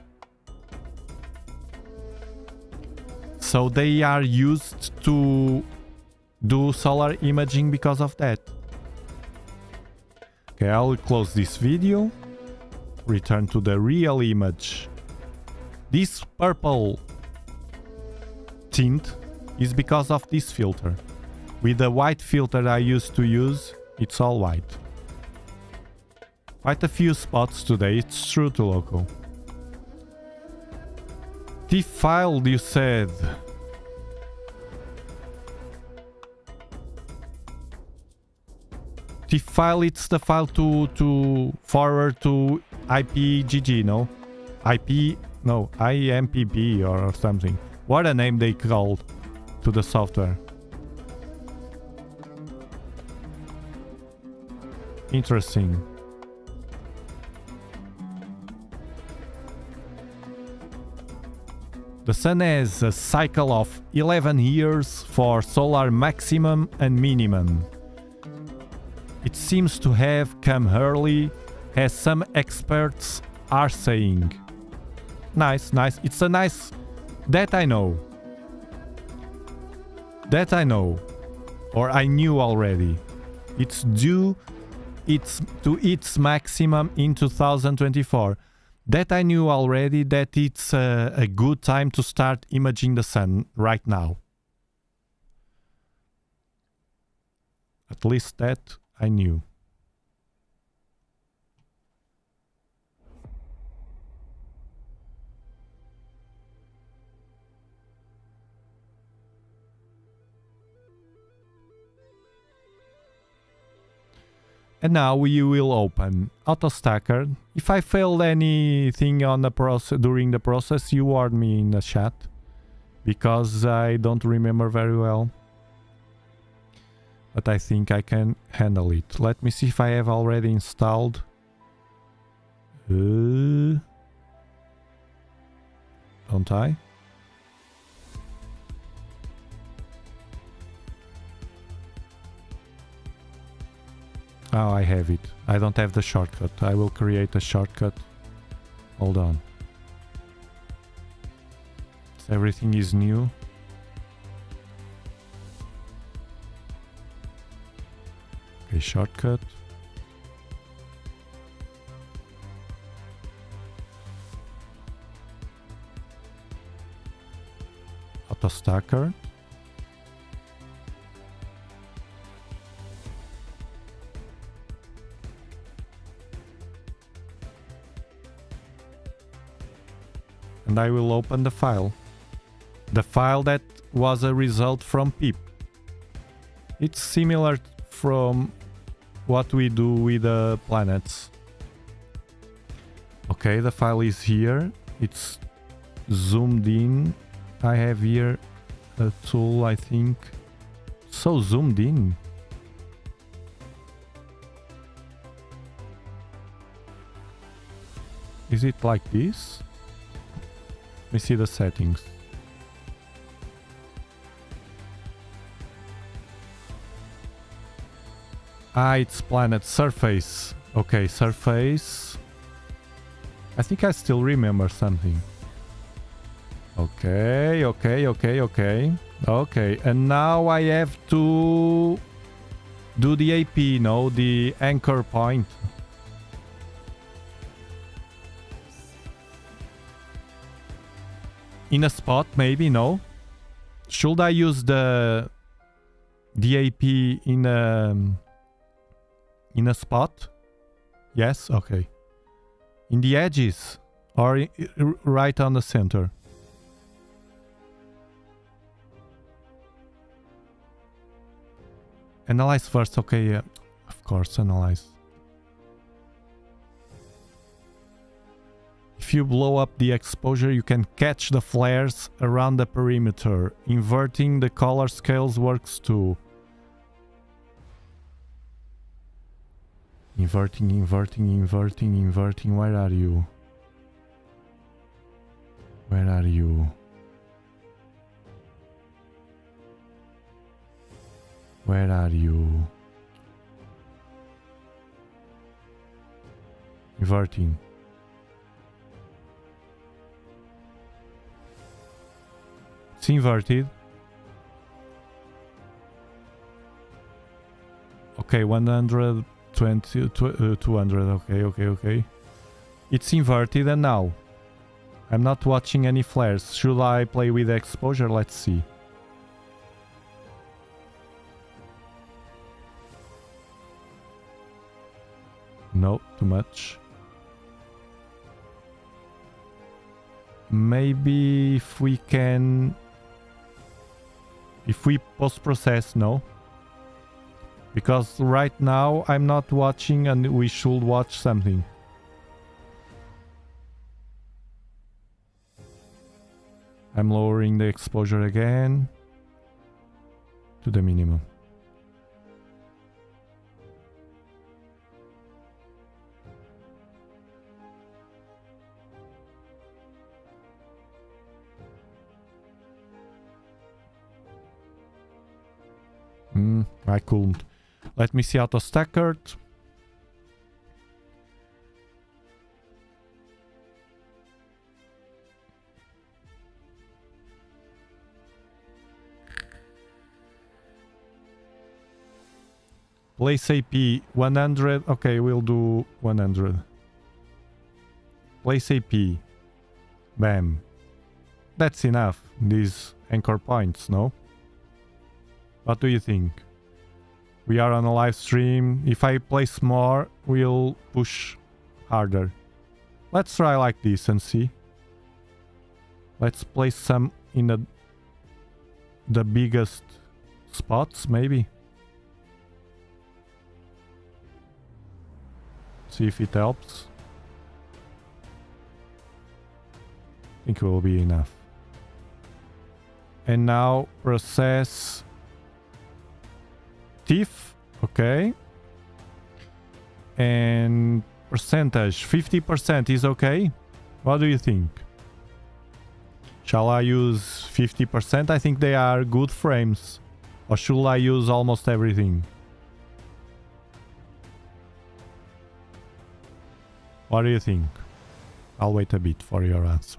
So they are used to do solar imaging because of that. Okay, I'll close this video, return to the real image. This purple tint is because of this filter. With the white filter I used to use, it's all white. Quite a few spots today, it's true to local. TIFF file, you said. TIFF file, it's the file to forward to IPGG, no? IMPB or something. What a name they called to the software. Interesting. The Sun has a cycle of 11 years for solar maximum and minimum. It seems to have come early, as some experts are saying. Nice, nice. It's a nice... That I know. That I know. Or I knew already. It's due to its maximum in 2024. That I knew already, that it's a good time to start imaging the sun right now. At least that I knew. And now we will open Evostar. If I failed anything on the during the process, you warn me in the chat, because I don't remember very well. But I think I can handle it. Let me see if I have already installed. Don't I? Oh, I have it. I don't have the shortcut. I will create a shortcut. Hold on. Everything is new. Okay, shortcut. Auto stacker. And I will open the file. The file that was a result from pip. It's similar from what we do with the planets. Okay, the file is here. It's zoomed in. I have here a tool, I think. So zoomed in. Is it like this? Let me see the settings. Ah, it's planet surface. Okay, surface. I think I still remember something. Okay, okay, and now I have to do the AP, no, the anchor point. In a spot, maybe, no? Should I use the AP in a spot? Yes, okay. In the edges or right on the center? Analyze first, okay, yeah. Of course, analyze. If you blow up the exposure, you can catch the flares around the perimeter. Inverting the color scales works too. Inverting. Where are you? Where are you? Where are you? Inverting. It's inverted. Okay, 120, 200. Okay. It's inverted, and now I'm not watching any flares. Should I play with exposure? Let's see. No, too much. Maybe if we can... If we post-process, no. Because right now I'm not watching and we should watch something. I'm lowering the exposure again to the minimum. I couldn't. Let me see auto stackered. Place AP 100. Okay, we'll do 100. Place AP. Bam. That's enough. These anchor points, no? What do you think? We are on a live stream. If I place more, we'll push harder. Let's try like this and see. Let's place some in the biggest spots, maybe. See if it helps. I think it will be enough. And now process TIFF, okay. And percentage, 50% is okay. What do you think? Shall I use 50%? I think they are good frames. Or should I use almost everything? What do you think? I'll wait a bit for your answer.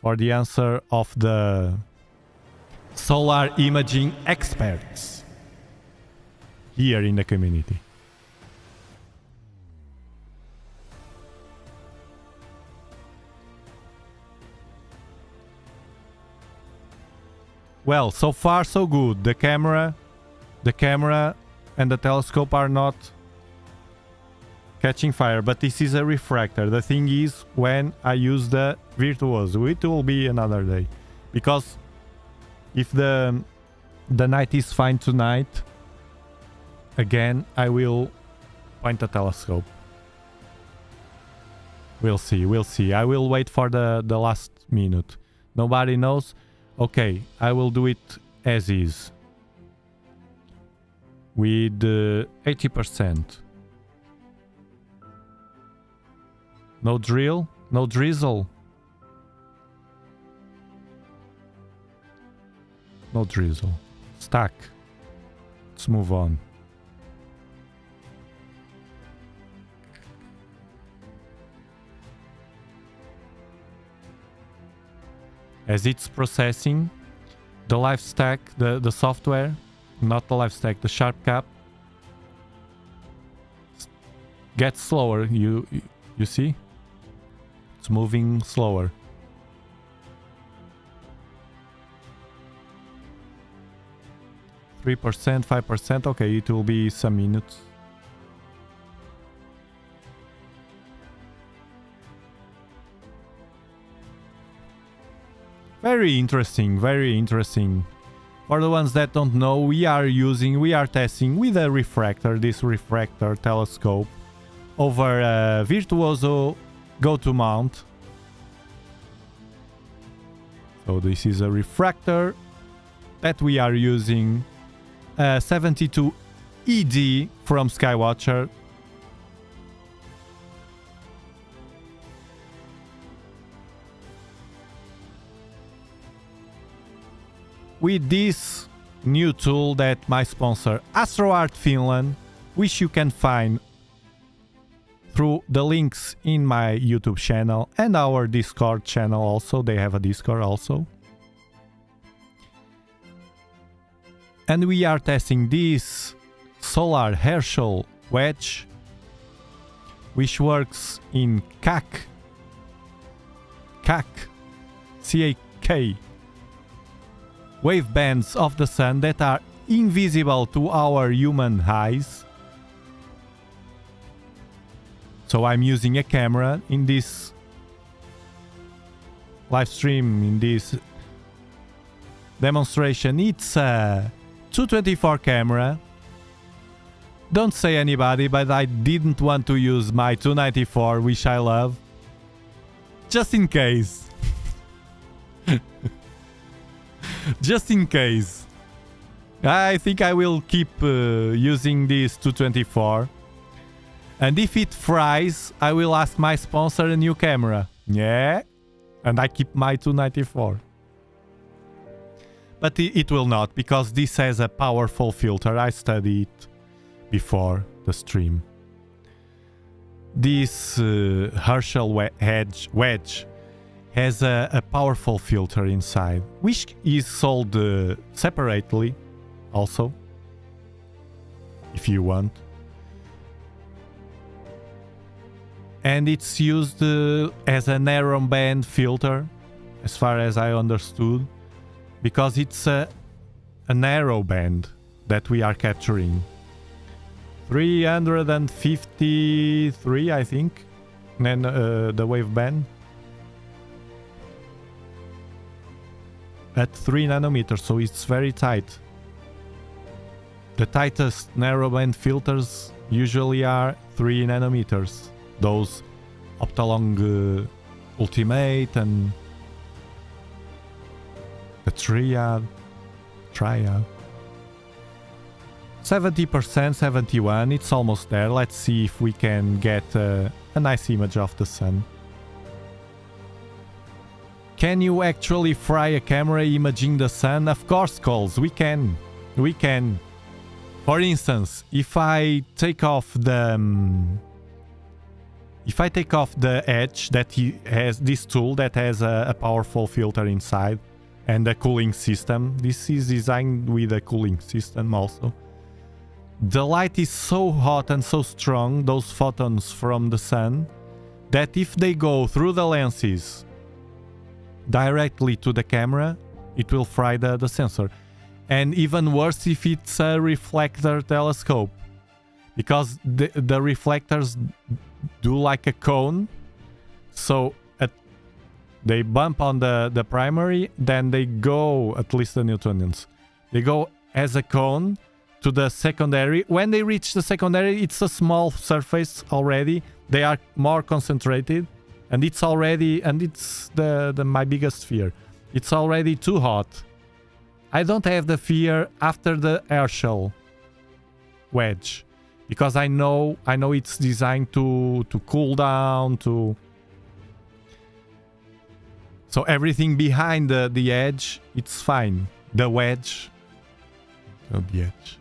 For the answer of the solar imaging experts here in the community. Well, so far so good. The camera and the telescope are not catching fire, but this is a refractor. The thing is, when I use the Virtuoso, it will be another day. Because if the night is fine tonight, again, I will point the telescope. We'll see. I will wait for the last minute. Nobody knows. Okay, I will do it as is. With 80%. No drill? No drizzle? No drizzle. Stack. Let's move on. As it's processing, the live stack, the software, not the live stack, the sharp cap gets slower. You see? It's moving slower. %, 5%. Okay, it will be some minutes. Very interesting, very interesting. For the ones that don't know, we are testing with a refractor, this refractor telescope, over a Virtuoso go-to mount. So this is a refractor that we are using, 72 ED from Skywatcher. With this new tool that my sponsor AstroArt Finland, which you can find through the links in my YouTube channel and our Discord channel also. They have a Discord also. And we are testing this solar HERCHEL wedge, which works in CAC, C-A-K, wave bands of the sun that are invisible to our human eyes. So I'm using a camera in this live stream, in this demonstration. It's a 224 camera. Don't say anybody, but I didn't want to use my 294, which I love. Just in case. Just in case. I think I will keep using this 224. And if it fries, I will ask my sponsor a new camera. Yeah. And I keep my 294. But it will not, because this has a powerful filter. I studied it before the stream. This HERCHEL wedge has a powerful filter inside, which is sold separately also, if you want. And it's used as a narrow band filter, as far as I understood, because it's a narrow band that we are capturing. 353, I think, and the wave band. At 3 nanometers, so it's very tight. The tightest narrowband filters usually are 3 nanometers. Those Optolong Ultimate and the Triad. 70%, 71, it's almost there. Let's see if we can get a nice image of the sun. Can you actually fry a camera imaging the sun? Of course, Coles, we can. We can. For instance, if I take off the edge that he has, this tool that has a powerful filter inside and a cooling system. This is designed with a cooling system also. The light is so hot and so strong, those photons from the sun, that if they go through the lenses directly to the camera, it will fry the sensor. And even worse if it's a reflector telescope, because the reflectors do like a cone, so they bump on the primary, then they go, at least the Newtonians, they go as a cone to the secondary. When they reach the secondary, it's a small surface already. They are more concentrated, and it's already, and it's my biggest fear. It's already too hot. I don't have the fear after the HERCHEL wedge, because I know it's designed to cool down, so everything behind the edge, it's fine. The wedge, not the edge.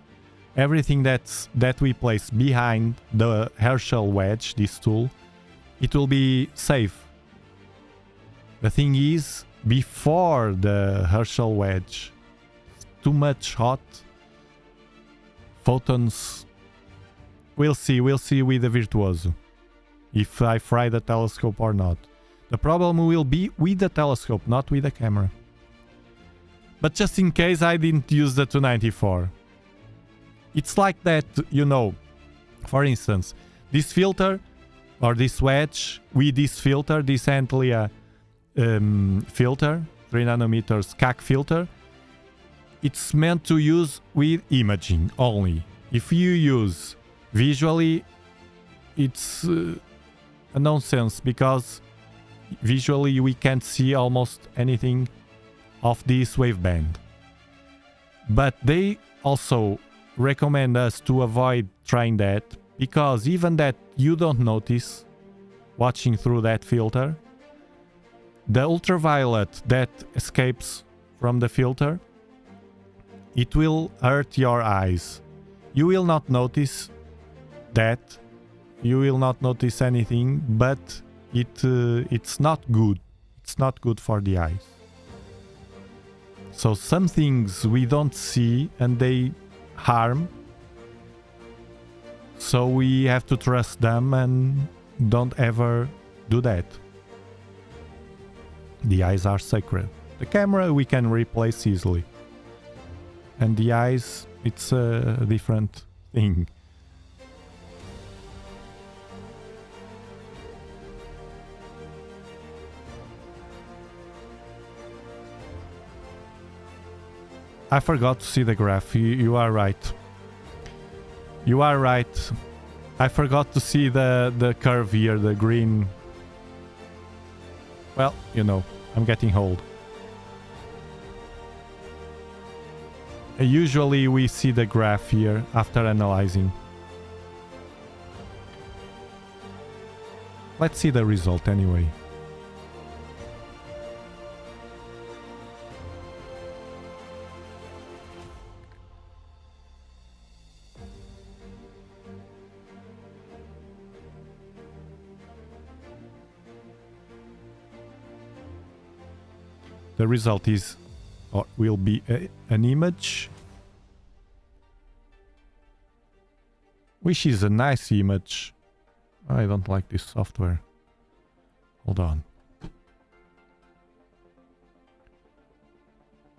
Everything that we place behind the HERCHEL wedge, this tool, it will be safe. The thing is, before the HERCHEL wedge, too much hot photons. We'll see with the Virtuoso if I fry the telescope or not. The problem will be with the telescope, not with the camera. But just in case I didn't use the 294. It's like that, you know. For instance, this filter or this wedge with this filter, this Antlia filter, 3 nanometers CAC filter, it's meant to use with imaging only. If you use visually, it's a nonsense, because visually we can't see almost anything of this waveband. But they also recommend us to avoid trying that, because even that you don't notice watching through that filter, the ultraviolet that escapes from the filter, it will hurt your eyes. You will not notice that, you will not notice anything, but it's not good. It's not good for the eyes. So some things we don't see and they harm, so we have to trust them and don't ever do that. The eyes are sacred. The camera we can replace easily, and the eyes, it's a different thing. I forgot to see the graph. You are right. You are right. I forgot to see the curve here, the green. Well, you know, I'm getting old. Usually we see the graph here after analyzing. Let's see the result anyway. The result is, or will be, an image, which is a nice image. I don't like this software. Hold on.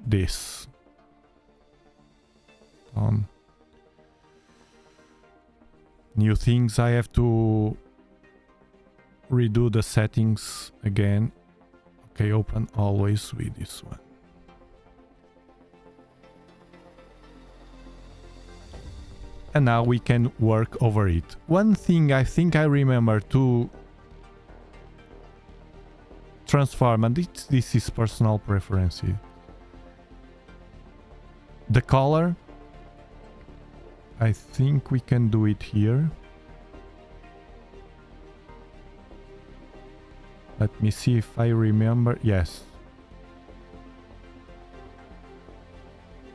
This. New things, I have to redo the settings again. Okay, open always with this one. And now we can work over it. One thing I think I remember to transform, and this is personal preference. The color, I think we can do it here. Let me see if I remember. Yes.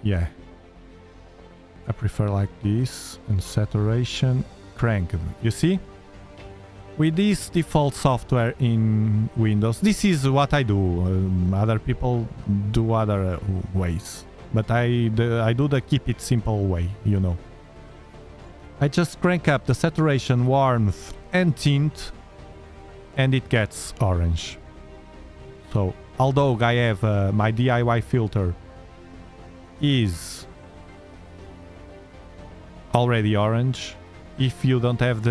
Yeah. I prefer like this, and saturation cranked. You see? With this default software in Windows, this is what I do. Other people do other ways, but I do the keep it simple way, you know. I just crank up the saturation, warmth and tint, and it gets orange. So although I have my DIY filter is already orange, if you don't have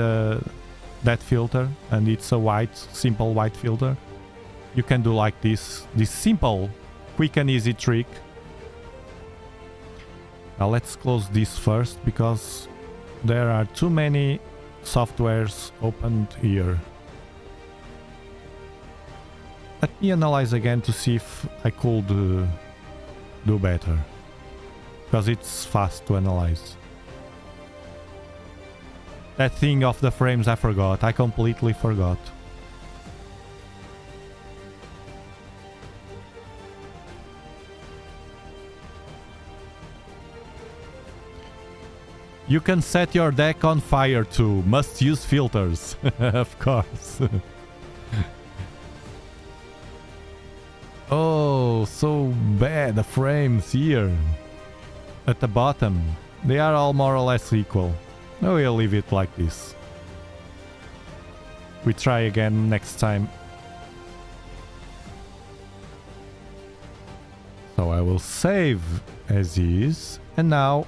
that filter and it's a white, simple white filter, you can do like this simple, quick and easy trick. Now let's close this first because there are too many softwares opened here. Let me analyze again to see if I could do better, because it's fast to analyze. That thing of the frames I forgot. I completely forgot. You can set your deck on fire too. Must use filters. Of course. Oh, so bad. The frames here. At the bottom. They are all more or less equal. No, we'll leave it like this. We try again next time. So I will save as is. And now,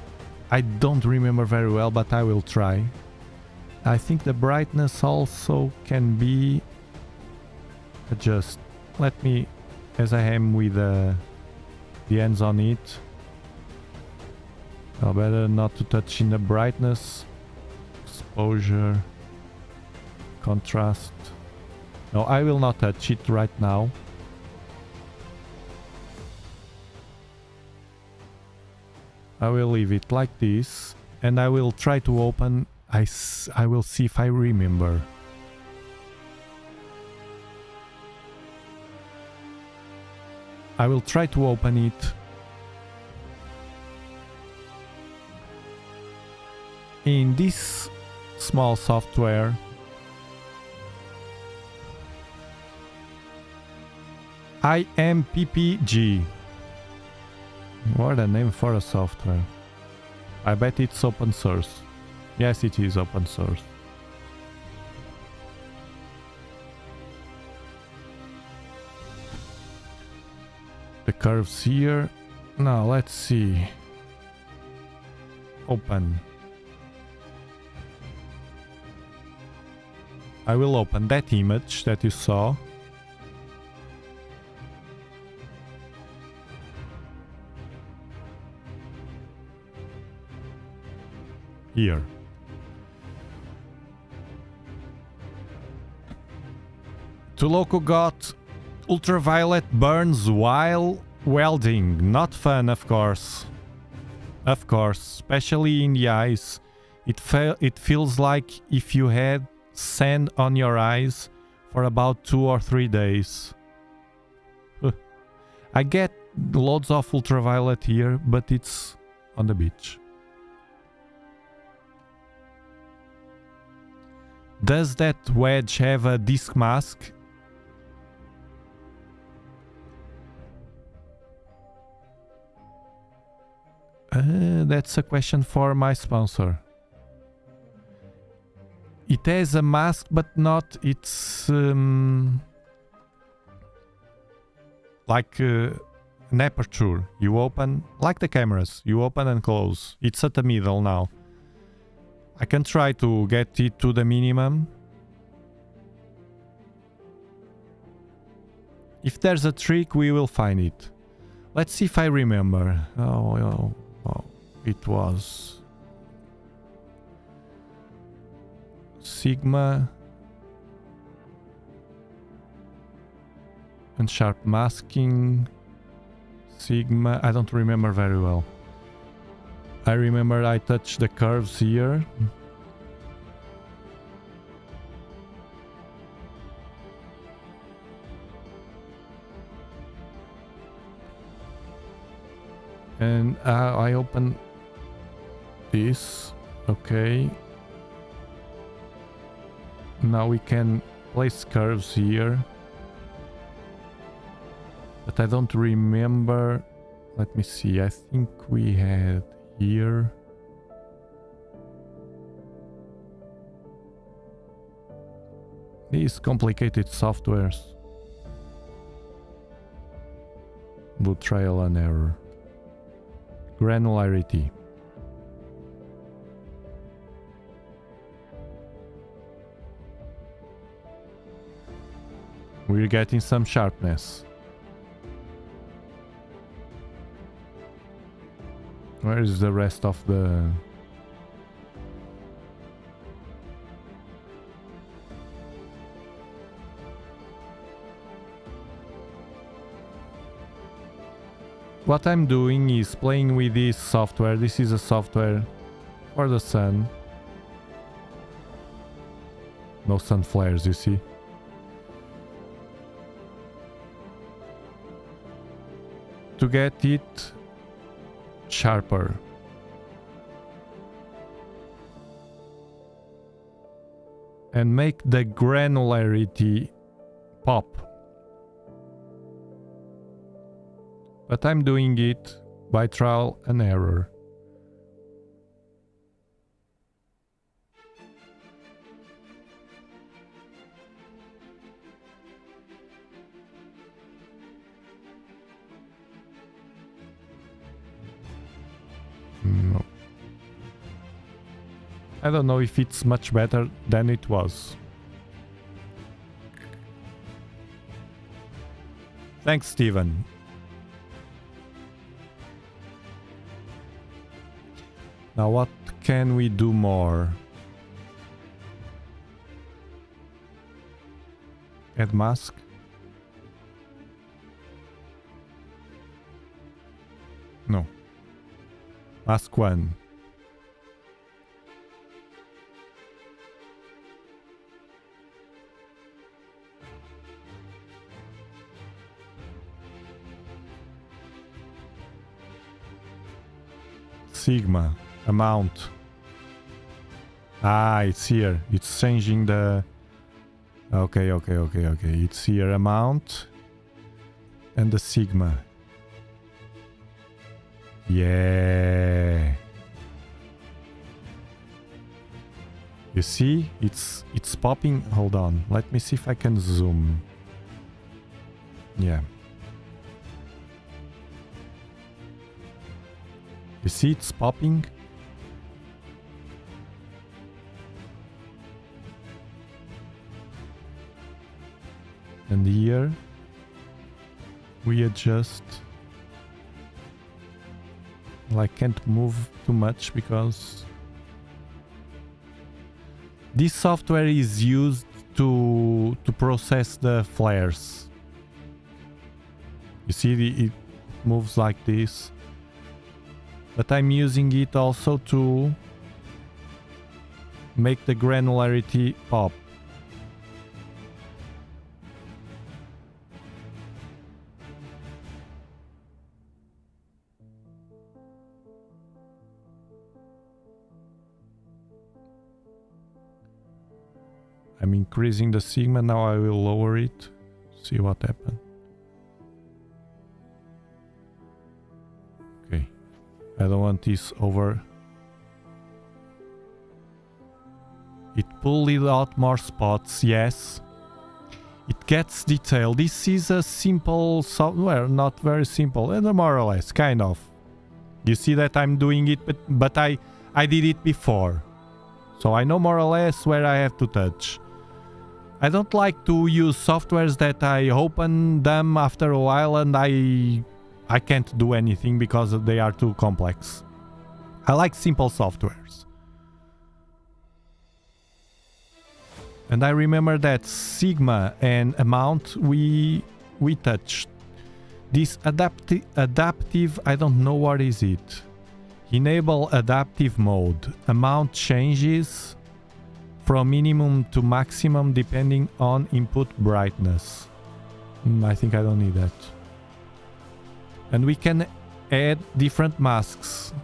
I don't remember very well, but I will try. I think the brightness also can be adjusted. Let me, as I am with the hands on it. Oh, better not to touch in the brightness. Exposure. Contrast. No, I will not touch it right now. I will leave it like this, and I will try to open. I will see if I remember. I will try to open it in this small software. IMPPG. What a name for a software. I bet it's open source. Yes, it is open source. The curves here. Now let's see. Open. I will open that image that you saw. Here. Tuloco got ultraviolet burns while welding. Not fun, of course. Of course, especially in the eyes. It feels like if you had sand on your eyes for about 2 or 3 days. I get loads of ultraviolet here, but it's on the beach. Does that wedge have a disc mask? That's a question for my sponsor. It has a mask, but not. It's like an aperture. You open, like the cameras. You open and close. It's at the middle now. I can try to get it to the minimum. If there's a trick, we will find it. Let's see if I remember. Oh, it was Sigma and sharp masking. Sigma, I don't remember very well. I remember I touched the curves here. And I open this. Okay. Now we can place curves here. But I don't remember. Let me see. I think we had here. These complicated softwares. Do trial and error. Granularity. We're getting some sharpness. Where is the rest of the... What I'm doing is playing with this software. This is a software for the sun. No sun flares, you see. To get it sharper. And make the granularity pop. But I'm doing it by trial and error. No. I don't know if it's much better than it was. Thanks, Steven. Now what can we do more? Add mask? No. Mask 1. Sigma. Amount. Ah, it's here. It's changing the... Okay. It's here. Amount. And the sigma. Yeah. You see? It's popping. Hold on. Let me see if I can zoom. Yeah. You see it's popping? And here we adjust. Well, I can't move too much because this software is used to process the flares. You see it moves like this. But I'm using it also to make the granularity pop. I'm increasing the sigma, now I will lower it. See what happens. Okay. I don't want this over. It pulled it out more spots, yes. It gets detail. This is a simple software, not very simple, and more or less, kind of. You see that I'm doing it, but I did it before. So I know more or less where I have to touch. I don't like to use softwares that I open them after a while and I can't do anything because they are too complex. I like simple softwares. And I remember that sigma and amount we touched. This adaptive, I don't know what is it. Enable adaptive mode. Amount changes from minimum to maximum depending on input brightness. I think I don't need that. And we can add different masks.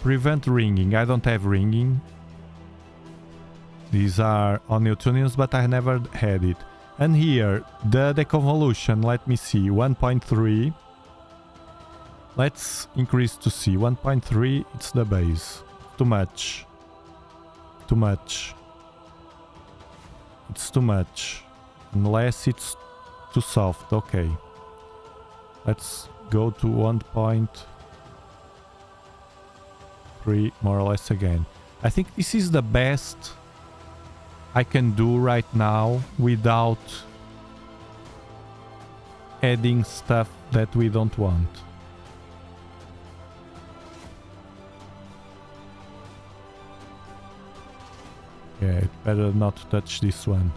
Prevent ringing. I don't have ringing. These are on Newtonians, but I never had it. And here, the deconvolution, let me see, 1.3. Let's increase to C. 1.3, it's the base. Too much. Too much. It's too much. Unless it's too soft. Okay. Let's go to 1.3 more or less again. I think this is the best I can do right now without adding stuff that we don't want. Yeah, it better not touch this one.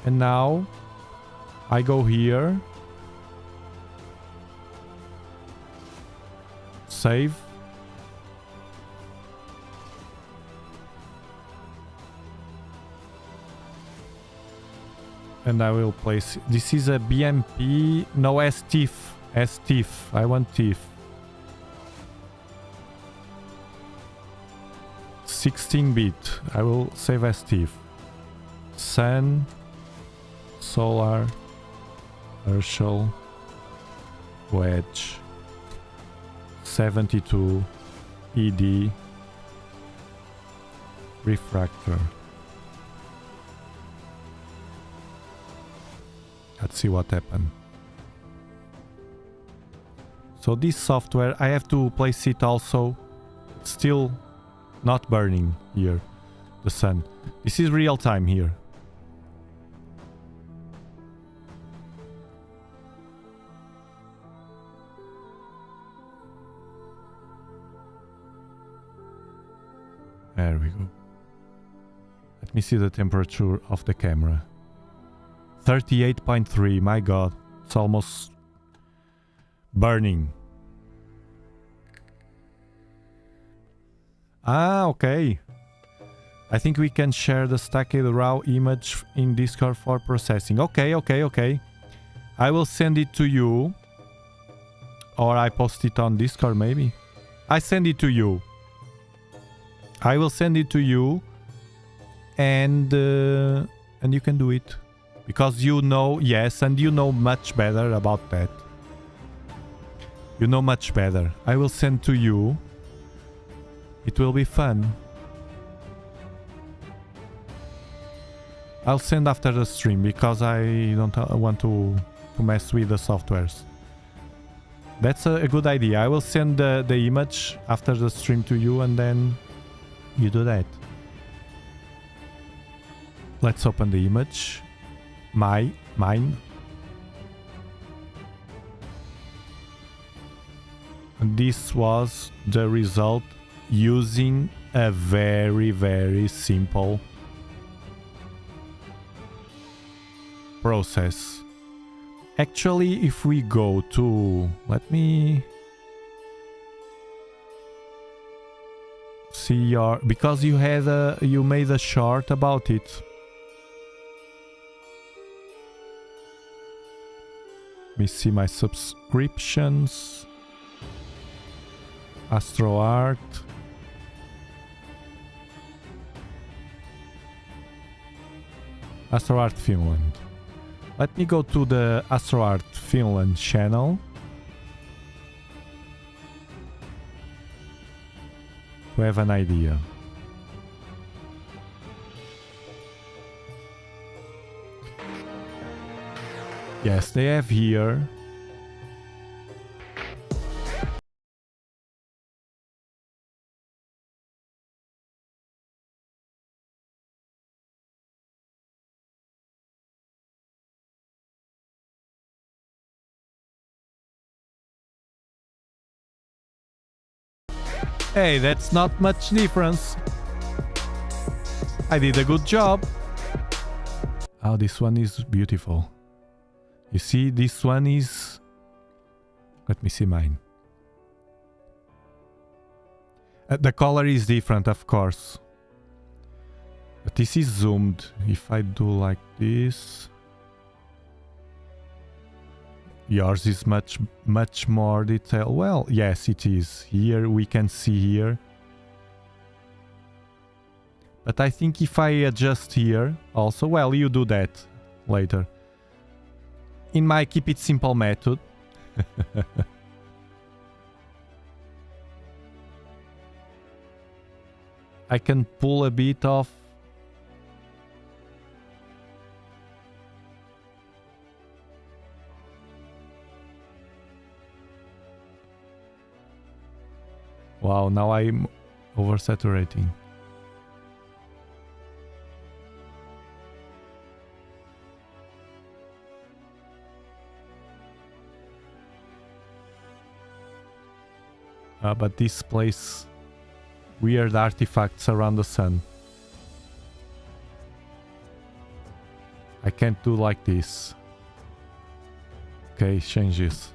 And now I go here, save. And I will place... This is a BMP... No, STIF. STIF. I want TIF. 16-bit. I will save STIF. Sun. Solar. Herschel. Wedge. 72. ED. Refractor. Let's see what happened. So this software, I have to place it also. It's still not burning here, the sun. This is real time here. There we go. Let me see the temperature of the camera. 38.3, my god, it's almost burning. Ah, okay. I think we can share the stacked raw image in Discord for processing. Okay. I will send it to you. Or I post it on Discord maybe. I send it to you. I will send it to you. And you can do it. Because you know, yes, and you know much better about that. You know much better. I will send to you. It will be fun. I'll send after the stream because I don't want to mess with the softwares. That's a good idea. I will send the image after the stream to you and then you do that. Let's open the image. Mine. And this was the result using a very simple process. Actually, if we go to... Let me... see your... Because you had you made a short about it. Let me see my subscriptions. AstroArt. AstroArt Finland. Let me go to the AstroArt Finland channel. To have an idea. Yes, they have here. Hey, that's not much difference. I did a good job. Oh, this one is beautiful. You see, this one is... Let me see mine. The color is different, of course. But this is zoomed. If I do like this... Yours is much more detailed. Well, yes, it is. Here we can see here. But I think if I adjust here also, well, you do that later. In my keep it simple method. I can pull a bit off. Wow, now I'm oversaturating. But this place, weird artifacts around the sun. I can't do like this. Okay, change this.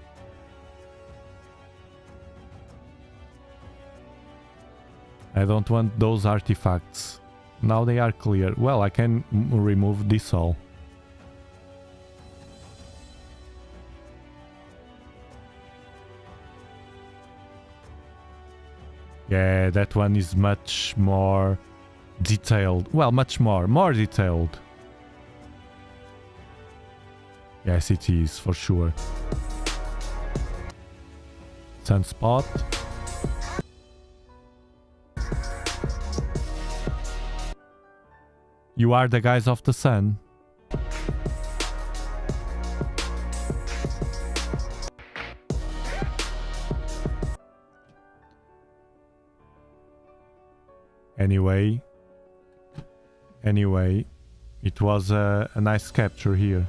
I don't want those artifacts. Now they are clear. Well, I can remove this all. Yeah, that one is much more detailed. Well, much more detailed. Yes, it is, for sure. Sunspot. You are the guys of the sun. Anyway, it was a nice capture here.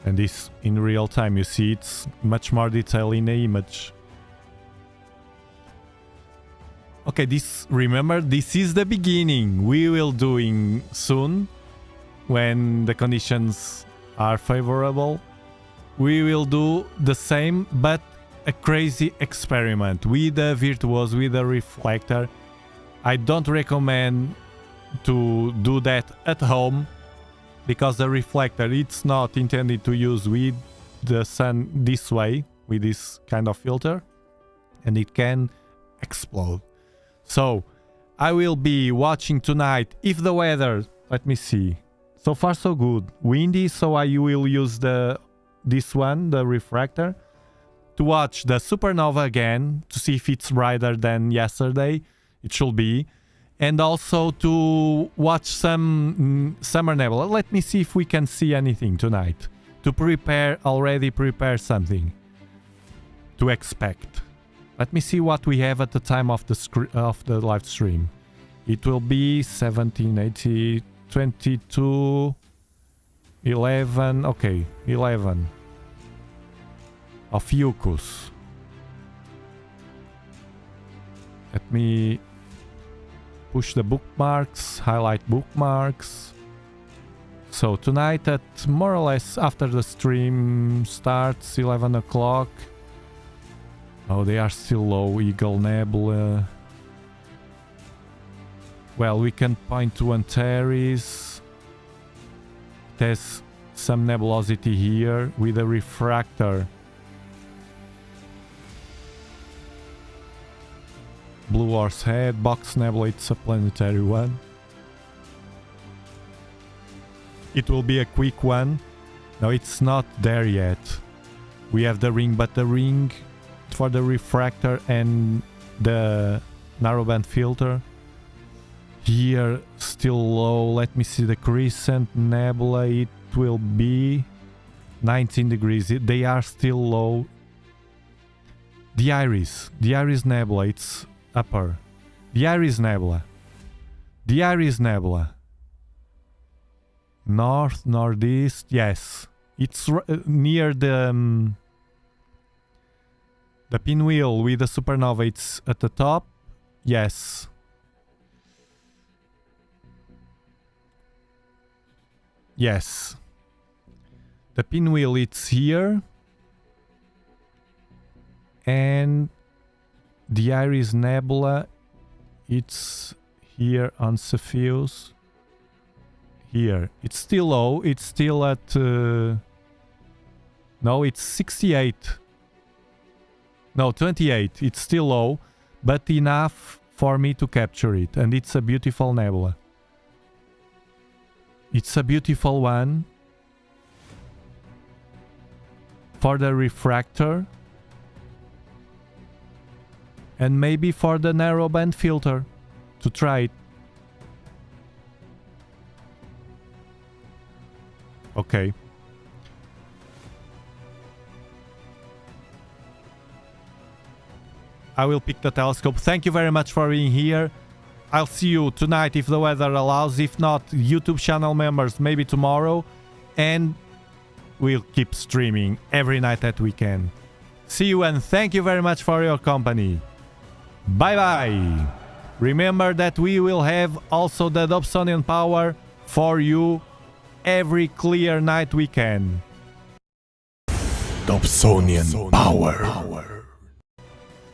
And this in real time, you see it's much more detail in the image. Okay, remember, this is the beginning. We will doing soon, when the conditions are favorable. We will do the same, but a crazy experiment with the Virtuos, with the Refractor. I don't recommend to do that at home, because the Refractor, it's not intended to use with the sun this way, with this kind of filter, and it can explode. So I will be watching tonight if the weather, let me see, so far so good, windy, so I will use this one, the Refractor, to watch the supernova again, to see if it's brighter than yesterday. It should be. And also to watch some summer nebula. Let me see if we can see anything tonight. To already prepare something to expect. Let me see what we have at the time of the live stream. It will be 17, 18, 22, 11, okay, 11 of Yukus. Let me push the bookmarks, highlight bookmarks. So tonight at more or less after the stream starts, 11 o'clock. Oh, they are still low, Eagle Nebula. Well, we can point to Antares. There's some nebulosity here with a Refractor. Blue Horse Head, Box Nebula, it's a planetary one. It will be a quick one. No, it's not there yet. We have the ring, but the ring for the Refractor and the narrowband filter. Here, still low. Let me see the Crescent Nebula. It will be 19 degrees. They are still low. The Iris Nebula, it's upper. The Iris Nebula. North, northeast, yes. It's near the pinwheel with the supernova. It's at the top. Yes. Yes. The pinwheel, it's here. And the Iris Nebula, it's here on Cepheus. Here. It's still low. It's still at... no, it's 68. No, 28. It's still low, but enough for me to capture it. And it's a beautiful nebula. It's a beautiful one. For the refractor. And maybe for the narrowband filter. To try it. Okay. I will pick the telescope. Thank you very much for being here. I'll see you tonight if the weather allows. If not, YouTube channel members, maybe tomorrow. And we'll keep streaming every night that we can. See you and thank you very much for your company. Bye bye. Remember that we will have also the Dobsonian power for you every clear night we can. Dobsonian power.